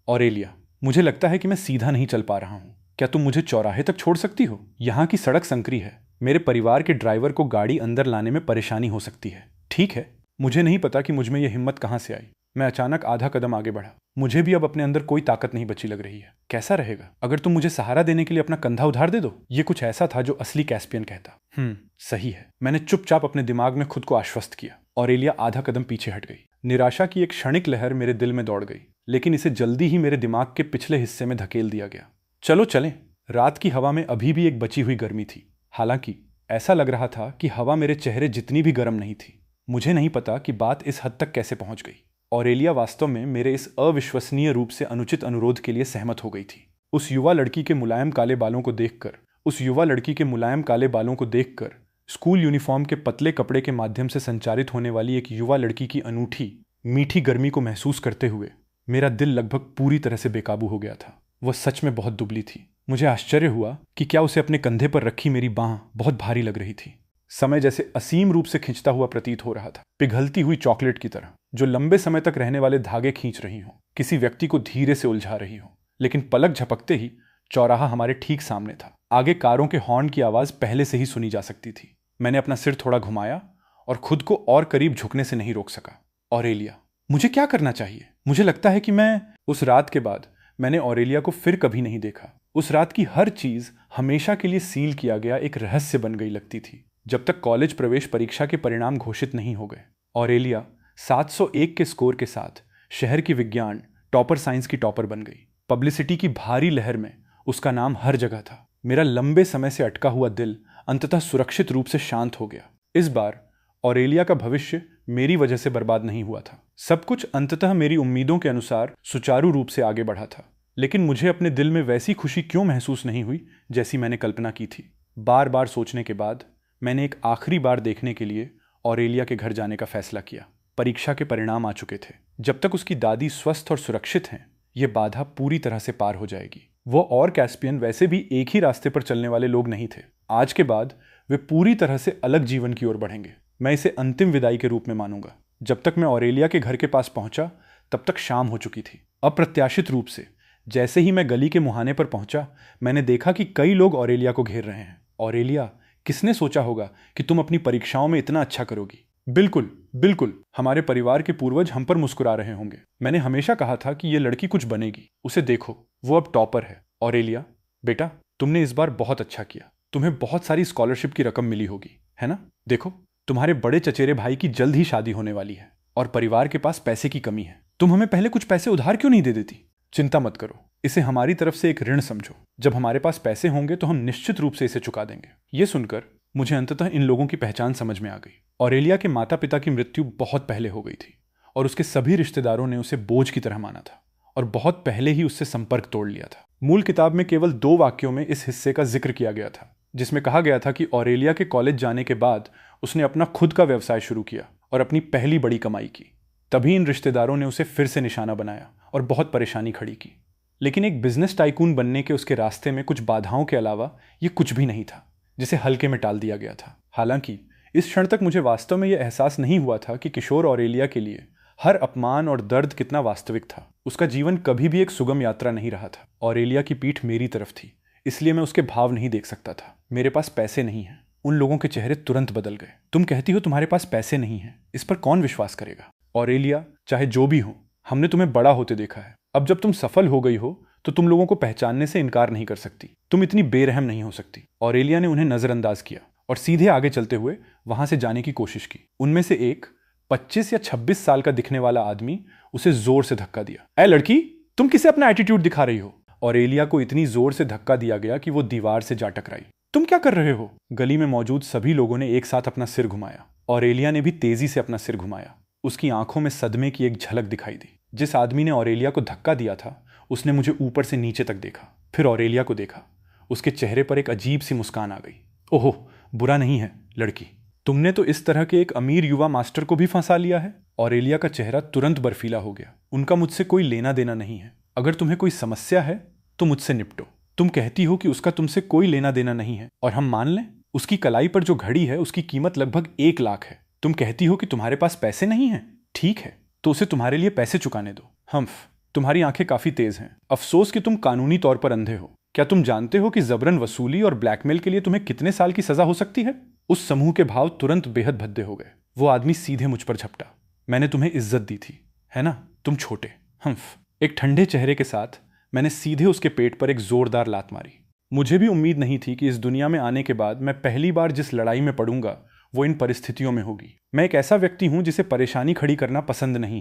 ऑरेलिया, मुझे लगता है कि मैं सीधा नहीं चल पा रहा हूं। क्या तुम मुझे चौराहे तक छोड़ सकती हो? यहाँ की सड़क संकरी है, मेरे परिवार के ड्राइवर को गाड़ी अंदर लाने में परेशानी हो सकती है। ठीक है। मुझे नहीं पता कि मुझ में यह हिम्मत कहाँ से आई। मैं अचानक आधा कदम आगे बढ़ा। मुझे भी अब अपने अंदर कोई ताकत नहीं बची लग रही है। कैसा रहेगा अगर तुम मुझे सहारा देने के लिए अपना कंधा उधार दे दो? ये कुछ ऐसा था जो असली कैस्पियन कहता। सही है। मैंने चुपचाप अपने दिमाग में खुद को आश्वस्त किया। ऑरेलिया आधा कदम पीछे हट गई। निराशा की एक क्षणिक लहर मेरे दिल में दौड़ गई, लेकिन इसे जल्दी ही मेरे दिमाग के पिछले हिस्से में धकेल दिया गया। चलो चलें। रात की हवा में अभी भी एक बची हुई गर्मी थी। हालांकि ऐसा लग रहा था कि हवा मेरे चेहरे जितनी भी गर्म नहीं थी। मुझे नहीं पता कि बात इस हद तक कैसे पहुंच गई। ऑरेलिया वास्तव में मेरे इस अविश्वसनीय रूप से अनुचित अनुरोध के लिए सहमत हो गई थी। उस युवा लड़की के मुलायम काले बालों को देखकर स्कूल यूनिफॉर्म के पतले कपड़े के माध्यम से संचारित होने वाली एक युवा लड़की की अनूठी मीठी गर्मी को महसूस करते हुए मेरा दिल लगभग पूरी तरह से बेकाबू हो गया था। वह सच में बहुत दुबली थी। मुझे आश्चर्य हुआ कि क्या उसे अपने कंधे पर रखी मेरी बांह बहुत भारी लग रही थी। समय जैसे असीम रूप से खिंचता हुआ प्रतीत हो रहा था, पिघलती हुई चॉकलेट की तरह जो लंबे समय तक रहने वाले धागे खींच रही हो, किसी व्यक्ति को धीरे से उलझा रही हो। लेकिन पलक झपकते ही चौराहा हमारे ठीक सामने था। आगे कारों के हॉर्न की आवाज पहले से ही सुनी जा सकती थी। मैंने अपना सिर थोड़ा घुमाया और खुद को और करीब झुकने से नहीं रोक सका। ऑरेलिया, मुझे क्या करना चाहिए? मुझे लगता है कि उस रात के बाद मैंने ऑरेलिया को फिर कभी नहीं देखा। उस रात की हर चीज हमेशा के लिए सील किया गया एक रहस्य बन गई लगती थी, जब तक कॉलेज प्रवेश परीक्षा के परिणाम घोषित नहीं हो गए। ऑरेलिया 701 के स्कोर के साथ शहर की विज्ञान टॉपर साइंस की टॉपर बन गई। पब्लिसिटी की भारी लहर में उसका नाम हर जगह था। मेरा लंबे समय से अटका हुआ दिल अंततः सुरक्षित रूप से शांत हो गया। इस बार ऑरेलिया का भविष्य मेरी वजह से बर्बाद नहीं हुआ था। सब कुछ अंततः मेरी उम्मीदों के अनुसार सुचारू रूप से आगे बढ़ा था। लेकिन मुझे अपने दिल में वैसी खुशी क्यों महसूस नहीं हुई जैसी मैंने कल्पना की थी। बार बार सोचने के बाद मैंने एक आखिरी बार देखने के लिए ऑरेलिया के घर जाने का फैसला किया। परीक्षा के परिणाम आ चुके थे। जब तक उसकी दादी स्वस्थ और सुरक्षित हैं, यह बाधा पूरी तरह से पार हो जाएगी। वो और कैस्पियन वैसे भी एक ही रास्ते पर चलने वाले लोग नहीं थे। आज के बाद वे पूरी तरह से अलग जीवन की ओर बढ़ेंगे। मैं इसे अंतिम विदाई के रूप में मानूंगा। जब तक मैं ऑरेलिया के घर के पास पहुंचा, तब तक शाम हो चुकी थी। अप्रत्याशित रूप से जैसे ही मैं गली के मुहाने पर पहुंचा, मैंने देखा कि कई लोग ऑरेलिया को घेर रहे हैं। ऑरेलिया, किसने सोचा होगा कि तुम अपनी परीक्षाओं में इतना अच्छा करोगी? बिल्कुल बिल्कुल, हमारे परिवार के पूर्वज हम पर मुस्कुरा रहे होंगे। मैंने हमेशा कहा था कि यह लड़की कुछ बनेगी। उसे देखो, वो अब टॉपर है। ऑरेलिया बेटा, तुमने इस बार बहुत अच्छा किया। तुम्हें बहुत सारी स्कॉलरशिप की रकम मिली होगी, है ना? देखो, तुम्हारे बड़े चचेरे भाई की जल्द ही शादी होने वाली है और परिवार के पास पैसे की कमी है। तुम हमें पहले कुछ पैसे उधार क्यों नहीं दे देती? चिंता मत करो, इसे हमारी तरफ से एक ऋण समझो। जब हमारे पास पैसे होंगे तो हम निश्चित रूप से इसे चुका देंगे। ये सुनकर मुझे अंततः इन लोगों की पहचान समझ में आ गई। ऑरेलिया के माता पिता की मृत्यु बहुत पहले हो गई थी और उसके सभी रिश्तेदारों ने उसे बोझ की तरह माना था और बहुत पहले ही उससे संपर्क तोड़ लिया था। मूल किताब में केवल 2 वाक्यों में इस हिस्से का जिक्र किया गया था, जिसमें कहा गया था कि ऑरेलिया के कॉलेज जाने के बाद उसने अपना खुद का व्यवसाय शुरू किया और अपनी पहली बड़ी कमाई की। तभी इन रिश्तेदारों ने उसे फिर से निशाना बनाया और बहुत परेशानी खड़ी की। लेकिन एक बिजनेस टाइकून बनने के उसके रास्ते में कुछ बाधाओं के अलावा ये कुछ भी नहीं था, जिसे हल्के में टाल दिया गया था। हालांकि इस क्षण तक मुझे वास्तव में यह एहसास नहीं हुआ था कि किशोर ऑरेलिया के लिए हर अपमान और दर्द कितना वास्तविक था। उसका जीवन कभी भी एक सुगम यात्रा नहीं रहा था। ऑरेलिया की पीठ मेरी तरफ थी, इसलिए मैं उसके भाव नहीं देख सकता था। मेरे पास पैसे नहीं हैं। उन लोगों के चेहरे तुरंत बदल गए। तुम कहती हो तुम्हारे पास पैसे नहीं हैं, इस पर कौन विश्वास करेगा? ऑरेलिया, चाहे जो भी हो, हमने तुम्हें बड़ा होते देखा है। अब जब तुम सफल हो गई हो तो तुम लोगों को पहचानने से इनकार नहीं कर सकती। तुम इतनी बेरहम नहीं हो सकती। ऑरेलिया ने उन्हें नजरअंदाज किया और सीधे आगे चलते हुए वहां से जाने की कोशिश की। उनमें से एक 25 या 26 साल का दिखने वाला आदमी उसे जोर से धक्का दिया। ऐ लड़की, तुम किसे अपना एटीट्यूड दिखा रही हो? ऑरेलिया को इतनी जोर से धक्का दिया गया कि वो दीवार से जा टकराई। तुम क्या कर रहे हो? गली में मौजूद सभी लोगों ने एक साथ अपना सिर घुमाया। ऑरेलिया ने भी तेजी से अपना सिर घुमाया। उसकी आंखों में सदमे की एक झलक दिखाई दी। जिस आदमी ने ऑरेलिया को धक्का दिया था, उसने मुझे ऊपर से नीचे तक देखा, फिर ऑरेलिया को देखा। उसके चेहरे पर एक अजीब सी मुस्कान आ गई। ओहो, बुरा नहीं है लड़की, तुमने तो इस तरह के एक अमीर युवा मास्टर को भी फंसा लिया है। ऑरेलिया का चेहरा तुरंत बर्फीला हो गया। उनका मुझसे कोई लेना देना नहीं है। अगर तुम्हें कोई समस्या है तो मुझसे निपटो। तुम कहती हो कि उसका तुमसे कोई लेना देना नहीं है, और हम मान लें? उसकी कलाई पर जो घड़ी है उसकी कीमत लगभग 1 लाख है। तुम कहती हो कि तुम्हारे पास पैसे नहीं हैं। ठीक है, तो उसे तुम्हारे लिए पैसे चुकाने दो। हम्फ, तुम्हारी आंखें काफी तेज हैं। अफसोस कि तुम कानूनी तौर पर अंधे हो। क्या तुम जानते हो कि जबरन वसूली और ब्लैकमेल के लिए तुम्हें कितने साल की सजा हो सकती है? उस समूह के भाव तुरंत बेहद भद्दे हो गए। वो आदमी सीधे मुझ पर झपटा। मैंने तुम्हें इज्जत दी थी, है ना? तुम छोटे हम्फ। एक ठंडे चेहरे के साथ मैंने सीधे उसके पेट पर एक जोरदार लात मारी। मुझे भी उम्मीद नहीं थी कि इस दुनिया में आने के बाद मैं पहली बार जिस लड़ाई में पड़ूंगा वो इन परिस्थितियों में होगी। मैं एक ऐसा व्यक्ति हूं जिसे परेशानी खड़ी करना पसंद नहीं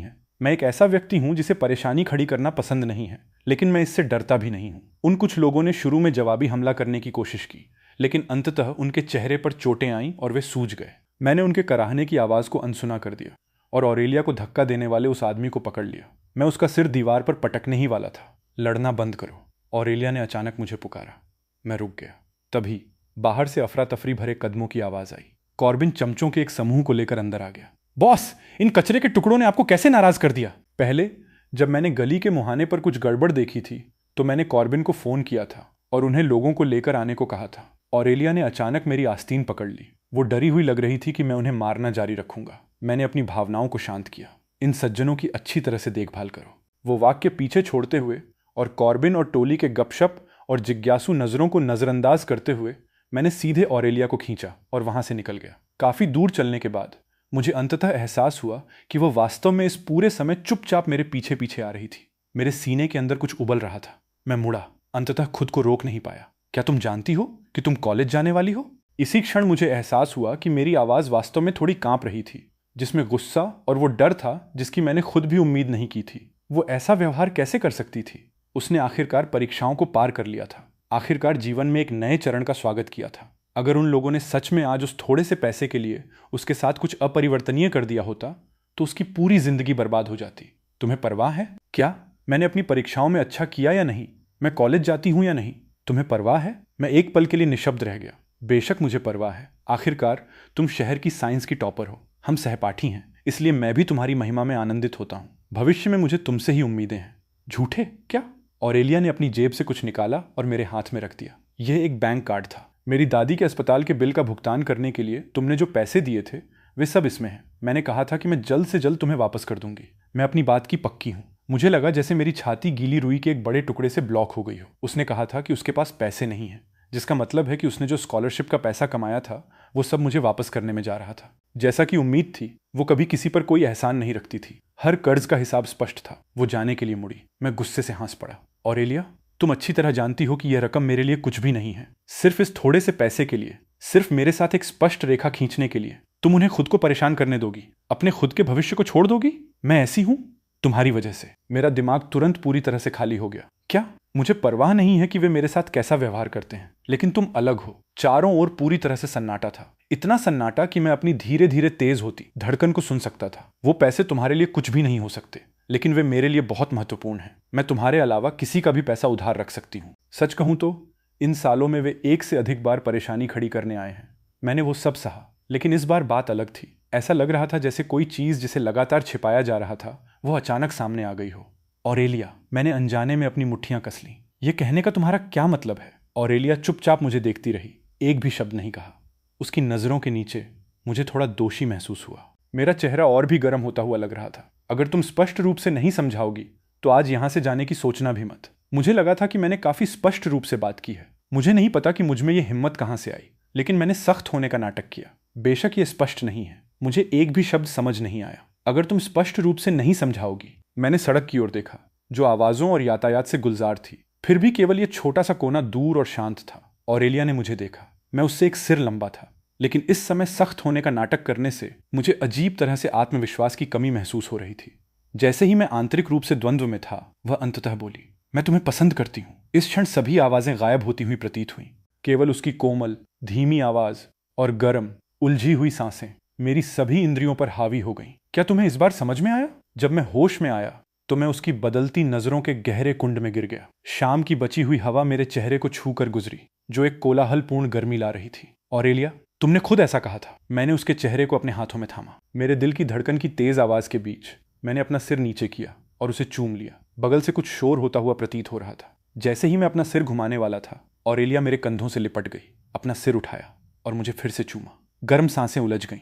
है। लेकिन मैं इससे डरता भी नहीं हूं। उन कुछ लोगों ने शुरू में जवाबी हमला करने की कोशिश की, लेकिन अंततः उनके चेहरे पर चोटें आईं और वे सूज गए। मैंने उनके कराहने की आवाज को अनसुना कर दिया और ऑरेलिया को धक्का देने वाले उस आदमी को पकड़ लिया। मैं उसका सिर दीवार पर पटकने ही वाला था। लड़ना बंद करो, ऑरेलिया ने अचानक मुझे पुकारा। मैं रुक गया। तभी बाहर से अफरा तफरी भरे कदमों की आवाज आई। कॉर्बिन चमचों के एक समूह को लेकर अंदर आ गया। बॉस, इन कचरे के टुकड़ों ने आपको कैसे नाराज कर दिया? पहले जब मैंने गली के मुहाने पर कुछ गड़बड़ देखी थी तो मैंने कॉर्बिन को फोन किया था और उन्हें लोगों को लेकर आने को कहा था। ऑरेलिया ने अचानक मेरी आस्तीन पकड़ ली। वो डरी हुई लग रही थी कि मैं उन्हें मारना जारी रखूंगा। मैंने अपनी भावनाओं को शांत किया। इन सज्जनों की अच्छी तरह से देखभाल करो, वो वाक्य पीछे छोड़ते हुए और कॉर्बिन और टोली के गपशप और जिज्ञासु नजरों को नजरअंदाज करते हुए मैंने सीधे ऑरेलिया को खींचा और वहां से निकल गया। काफी दूर चलने के बाद मुझे अंततः एहसास हुआ कि वह वास्तव में इस पूरे समय चुपचाप मेरे पीछे पीछे आ रही थी। मेरे सीने के अंदर कुछ उबल रहा था। मैं मुड़ा, अंततः खुद को रोक नहीं पाया। क्या तुम जानती हो कि तुम कॉलेज जाने वाली हो? इसी क्षण मुझे एहसास हुआ कि मेरी आवाज वास्तव में थोड़ी कांप रही थी, जिसमें गुस्सा और वो डर था जिसकी मैंने खुद भी उम्मीद नहीं की थी। वो ऐसा व्यवहार कैसे कर सकती थी? उसने आखिरकार परीक्षाओं को पार कर लिया था। आखिरकार जीवन में एक नए चरण का स्वागत किया था। अगर उन लोगों ने सच में आज उस थोड़े से पैसे के लिए उसके साथ कुछ अपरिवर्तनीय कर दिया होता तो उसकी पूरी जिंदगी बर्बाद हो जाती। तुम्हें परवाह है क्या मैंने अपनी परीक्षाओं में अच्छा किया या नहीं? मैं कॉलेज जाती हूं या नहीं? तुम्हें परवाह है? मैं एक पल के लिए निशब्द रह गया। बेशक मुझे परवाह है। आखिरकार तुम शहर की साइंस की टॉपर हो, हम सहपाठी हैं, इसलिए मैं भी तुम्हारी महिमा में आनंदित होता हूं। भविष्य में मुझे तुमसे ही उम्मीदें हैं। झूठे क्या? ऑरेलिया ने अपनी जेब से कुछ निकाला और मेरे हाथ में रख दिया। यह एक बैंक कार्ड था। मेरी दादी के अस्पताल के बिल का भुगतान करने के लिए तुमने जो पैसे दिए थे वे सब इसमें हैं। मैंने कहा था कि मैं जल्द से जल्द तुम्हें वापस कर दूंगी। मैं अपनी बात की पक्की हूं। मुझे लगा जैसे मेरी छाती गीली रुई के एक बड़े टुकड़े से ब्लॉक हो गई हो। उसने कहा था कि उसके पास पैसे नहीं है, जिसका मतलब है कि उसने जो स्कॉलरशिप का पैसा कमाया था वो सब मुझे वापस करने में जा रहा था। जैसा कि उम्मीद थी, वो कभी किसी पर कोई एहसान नहीं रखती थी। हर कर्ज का हिसाब स्पष्ट था। वो जाने के लिए मुड़ी। मैं गुस्से से हंस पड़ा। ऑरेलिया, तुम अच्छी तरह जानती हो कि यह रकम मेरे लिए कुछ भी नहीं है। सिर्फ इस थोड़े से पैसे के लिए, सिर्फ मेरे साथ एक स्पष्ट रेखा खींचने के लिए तुम उन्हें खुद को परेशान करने दोगी, अपने खुद के भविष्य को छोड़ दोगी? मैं ऐसी हूं तुम्हारी वजह से। मेरा दिमाग तुरंत पूरी तरह से खाली हो गया। क्या मुझे परवाह नहीं है कि वे मेरे साथ कैसा व्यवहार करते हैं, लेकिन तुम अलग हो। चारों ओर पूरी तरह से सन्नाटा था। इतना सन्नाटा कि मैं अपनी धीरे धीरे तेज होती धड़कन को सुन सकता था। वो पैसे तुम्हारे लिए कुछ भी नहीं हो सकते, लेकिन वे मेरे लिए बहुत महत्वपूर्ण हैं। मैं तुम्हारे अलावा किसी का भी पैसा उधार रख सकती हूँ। सच कहूँ तो इन सालों में वे एक से अधिक बार परेशानी खड़ी करने आए हैं। मैंने वो सब सहा, लेकिन इस बार बात अलग थी। ऐसा लग रहा था जैसे कोई चीज जिसे लगातार छिपाया जा रहा था वो अचानक सामने आ गई हो। ऑरेलिया, मैंने अनजाने में अपनी मुट्ठियां कस लीं। यह कहने का तुम्हारा क्या मतलब है? ऑरेलिया चुपचाप मुझे देखती रही, एक भी शब्द नहीं कहा। उसकी नजरों के नीचे मुझे थोड़ा दोषी महसूस हुआ। मेरा चेहरा और भी गर्म होता हुआ लग रहा था। अगर तुम स्पष्ट रूप से नहीं समझाओगी तो आज यहां से जाने की सोचना भी मत। मुझे लगा था कि मैंने काफी स्पष्ट रूप से बात की है। मुझे नहीं पता कि मुझ में यह हिम्मत कहां से आई, लेकिन मैंने सख्त होने का नाटक किया। बेशक यह स्पष्ट नहीं है, मुझे एक भी शब्द समझ नहीं आया। अगर तुम स्पष्ट रूप से नहीं समझाओगी। मैंने सड़क की ओर देखा, जो आवाजों और यातायात से गुलजार थी। फिर भी केवल यह छोटा सा कोना दूर और शांत था। ऑरेलिया ने मुझे देखा। मैं उससे एक सिर लंबा था, लेकिन इस समय सख्त होने का नाटक करने से मुझे अजीब तरह से आत्मविश्वास की कमी महसूस हो रही थी। जैसे ही मैं आंतरिक रूप से द्वंद्व में था, वह अंततः बोली, मैं तुम्हें पसंद करती हूं। इस क्षण सभी आवाजें गायब होती हुई प्रतीत हुई। केवल उसकी कोमल धीमी आवाज और गर्म उलझी हुई सांसें मेरी सभी इंद्रियों पर हावी हो गईं। क्या तुम्हें इस बार समझ में आया? जब मैं होश में आया तो मैं उसकी बदलती नजरों के गहरे कुंड में गिर गया। शाम की बची हुई हवा मेरे चेहरे को छूकर गुजरी, जो एक कोलाहलपूर्ण गर्मी ला रही थी। ऑरेलिया, तुमने खुद ऐसा कहा था। मैंने उसके चेहरे को अपने हाथों में थामा। मेरे दिल की धड़कन की तेज आवाज के बीच मैंने अपना सिर नीचे किया और उसे चूम लिया। बगल से कुछ शोर होता हुआ प्रतीत हो रहा था। जैसे ही मैं अपना सिर घुमाने वाला था, ऑरेलिया मेरे कंधों से लिपट गई, अपना सिर उठाया और मुझे फिर से चूमा। गर्म सांसें उलझ गईं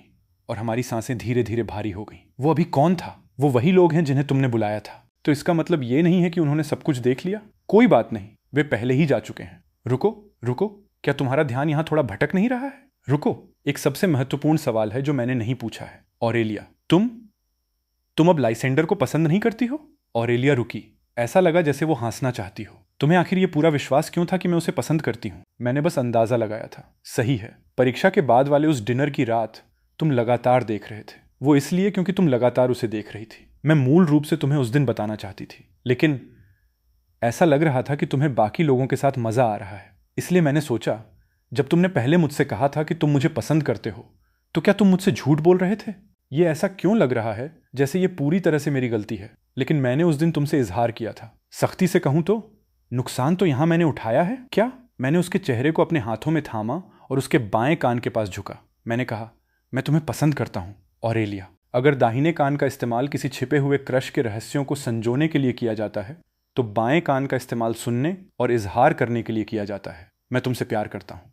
और हमारी सांसें धीरे धीरे भारी हो गईं। वो अभी कौन था? वो वही लोग हैं जिन्हें तुमने बुलाया था। तो इसका मतलब ये नहीं है कि उन्होंने सब कुछ देख लिया। कोई बात नहीं, वे पहले ही जा चुके हैं। रुको रुको, क्या तुम्हारा ध्यान यहाँ थोड़ा भटक नहीं रहा है? रुको, एक सबसे महत्वपूर्ण सवाल है जो मैंने नहीं पूछा है। ऑरेलिया, तुम अब लाइसेंडर को पसंद नहीं करती हो? ऑरेलिया रुकी। ऐसा लगा जैसे वो हंसना चाहती हो। तुम्हें आखिर ये पूरा विश्वास क्यों था कि मैं उसे पसंद करती हूँ? मैंने बस अंदाजा लगाया था। सही है, परीक्षा के बाद वाले उस डिनर की रात तुम लगातार देख रहे थे। वो इसलिए क्योंकि तुम लगातार उसे देख रही थी। मैं मूल रूप से तुम्हें उस दिन बताना चाहती थी, लेकिन ऐसा लग रहा था कि तुम्हें बाकी लोगों के साथ मजा आ रहा है। इसलिए मैंने सोचा, जब तुमने पहले मुझसे कहा था कि तुम मुझे पसंद करते हो, तो क्या तुम मुझसे झूठ बोल रहे थे? ये ऐसा क्यों लग रहा है जैसे ये पूरी तरह से मेरी गलती है? लेकिन मैंने उस दिन तुमसे इजहार किया था। सख्ती से कहूं तो नुकसान तो यहां मैंने उठाया है क्या? मैंने उसके चेहरे को अपने हाथों में थामा और उसके बाएं कान के पास झुका। मैंने कहा, मैं तुम्हें पसंद करता हूं ऑरेलिया। अगर दाहिने कान का इस्तेमाल किसी छिपे हुए क्रश के रहस्यों को संजोने के लिए किया जाता है, तो बाएं कान का इस्तेमाल सुनने और इजहार करने के लिए किया जाता है। मैं तुमसे प्यार करता हूं।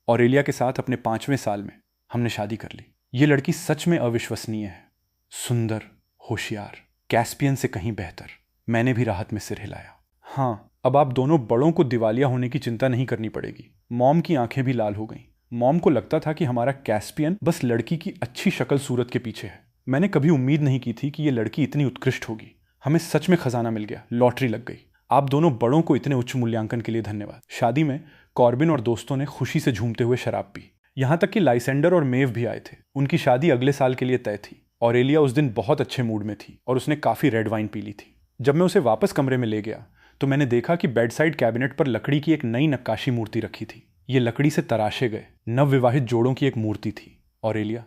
ऑरेलिया के साथ अपने 5वें साल में हमने शादी कर ली। ये लड़की सच में अविश्वसनीय है। सुंदर, होशियार, कैस्पियन से कहीं बेहतर। मैंने भी राहत में सिर हिलाया। हाँ, अब आप दोनों बड़ों को दिवालिया होने की चिंता नहीं करनी पड़ेगी। मॉम की आंखें भी लाल हो गईं। मॉम को लगता था कि हमारा कैस्पियन बस लड़की की अच्छी शक्ल सूरत के पीछे है। मैंने कभी उम्मीद नहीं की थी कि ये लड़की इतनी उत्कृष्ट होगी। हमें सच में खजाना मिल गया, लॉटरी लग गई। आप दोनों बड़ों को इतने उच्च मूल्यांकन के लिए धन्यवाद। शादी में कॉर्बिन और दोस्तों ने खुशी से झूमते हुए शराब पी। यहां तक कि लाइसेंडर और मेव भी आए थे। उनकी शादी अगले साल के लिए तय थी। ऑरेलिया उस दिन बहुत अच्छे मूड में थी और उसने काफी रेड वाइन पी ली थी। जब मैं उसे वापस कमरे में ले गया तो मैंने देखा कि बेड साइड कैबिनेट पर लकड़ी की एक नई नक्काशी मूर्ति रखी थी। ये लकड़ी से तराशे गए नवविवाहित जोड़ों की एक मूर्ति थी। ऑरेलिया,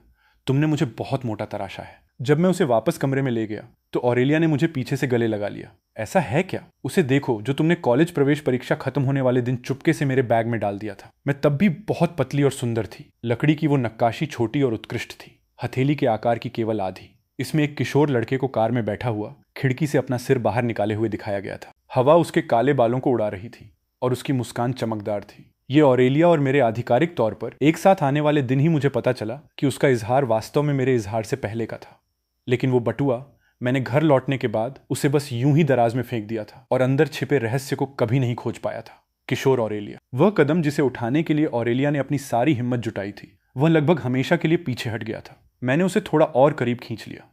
तुमने मुझे बहुत मोटा तराशा है। जब मैं उसे वापस कमरे में ले गया तो ऑरेलिया ने मुझे पीछे से गले लगा लिया। ऐसा है क्या? उसे देखो जो तुमने कॉलेज प्रवेश परीक्षा खत्म होने वाले दिन चुपके से मेरे बैग में डाल दिया था। मैं तब भी बहुत पतली और सुंदर थी। लकड़ी की वो नक्काशी छोटी और उत्कृष्ट थी, हथेली के आकार की केवल आधी। इसमें एक किशोर लड़के को कार में बैठा हुआ खिड़की से अपना सिर बाहर निकाले हुए दिखाया गया था। हवा उसके काले बालों को उड़ा रही थी और उसकी मुस्कान चमकदार थी। ये ऑरेलिया और मेरे आधिकारिक तौर पर एक साथ आने वाले दिन ही मुझे पता चला कि उसका इजहार वास्तव में मेरे इजहार से पहले का था। लेकिन वो बटुआ मैंने घर लौटने के बाद उसे बस यूं ही दराज में फेंक दिया था और अंदर छिपे रहस्य को कभी नहीं खोज पाया था। किशोर ऑरेलिया, वह कदम जिसे उठाने के लिए ऑरेलिया ने अपनी सारी हिम्मत जुटाई थी, वह लगभग हमेशा के लिए पीछे हट गया था। मैंने उसे थोड़ा और करीब खींच लिया।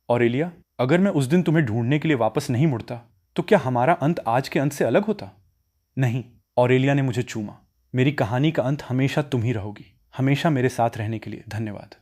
ऑरेलिया, अगर मैं उस दिन तुम्हें ढूंढने के लिए वापस नहीं मुड़ता तो क्या हमारा अंत आज के अंत से अलग होता? नहीं। ऑरेलिया ने मुझे चूमा। मेरी कहानी का अंत हमेशा तुम ही रहोगी। हमेशा मेरे साथ रहने के लिए धन्यवाद।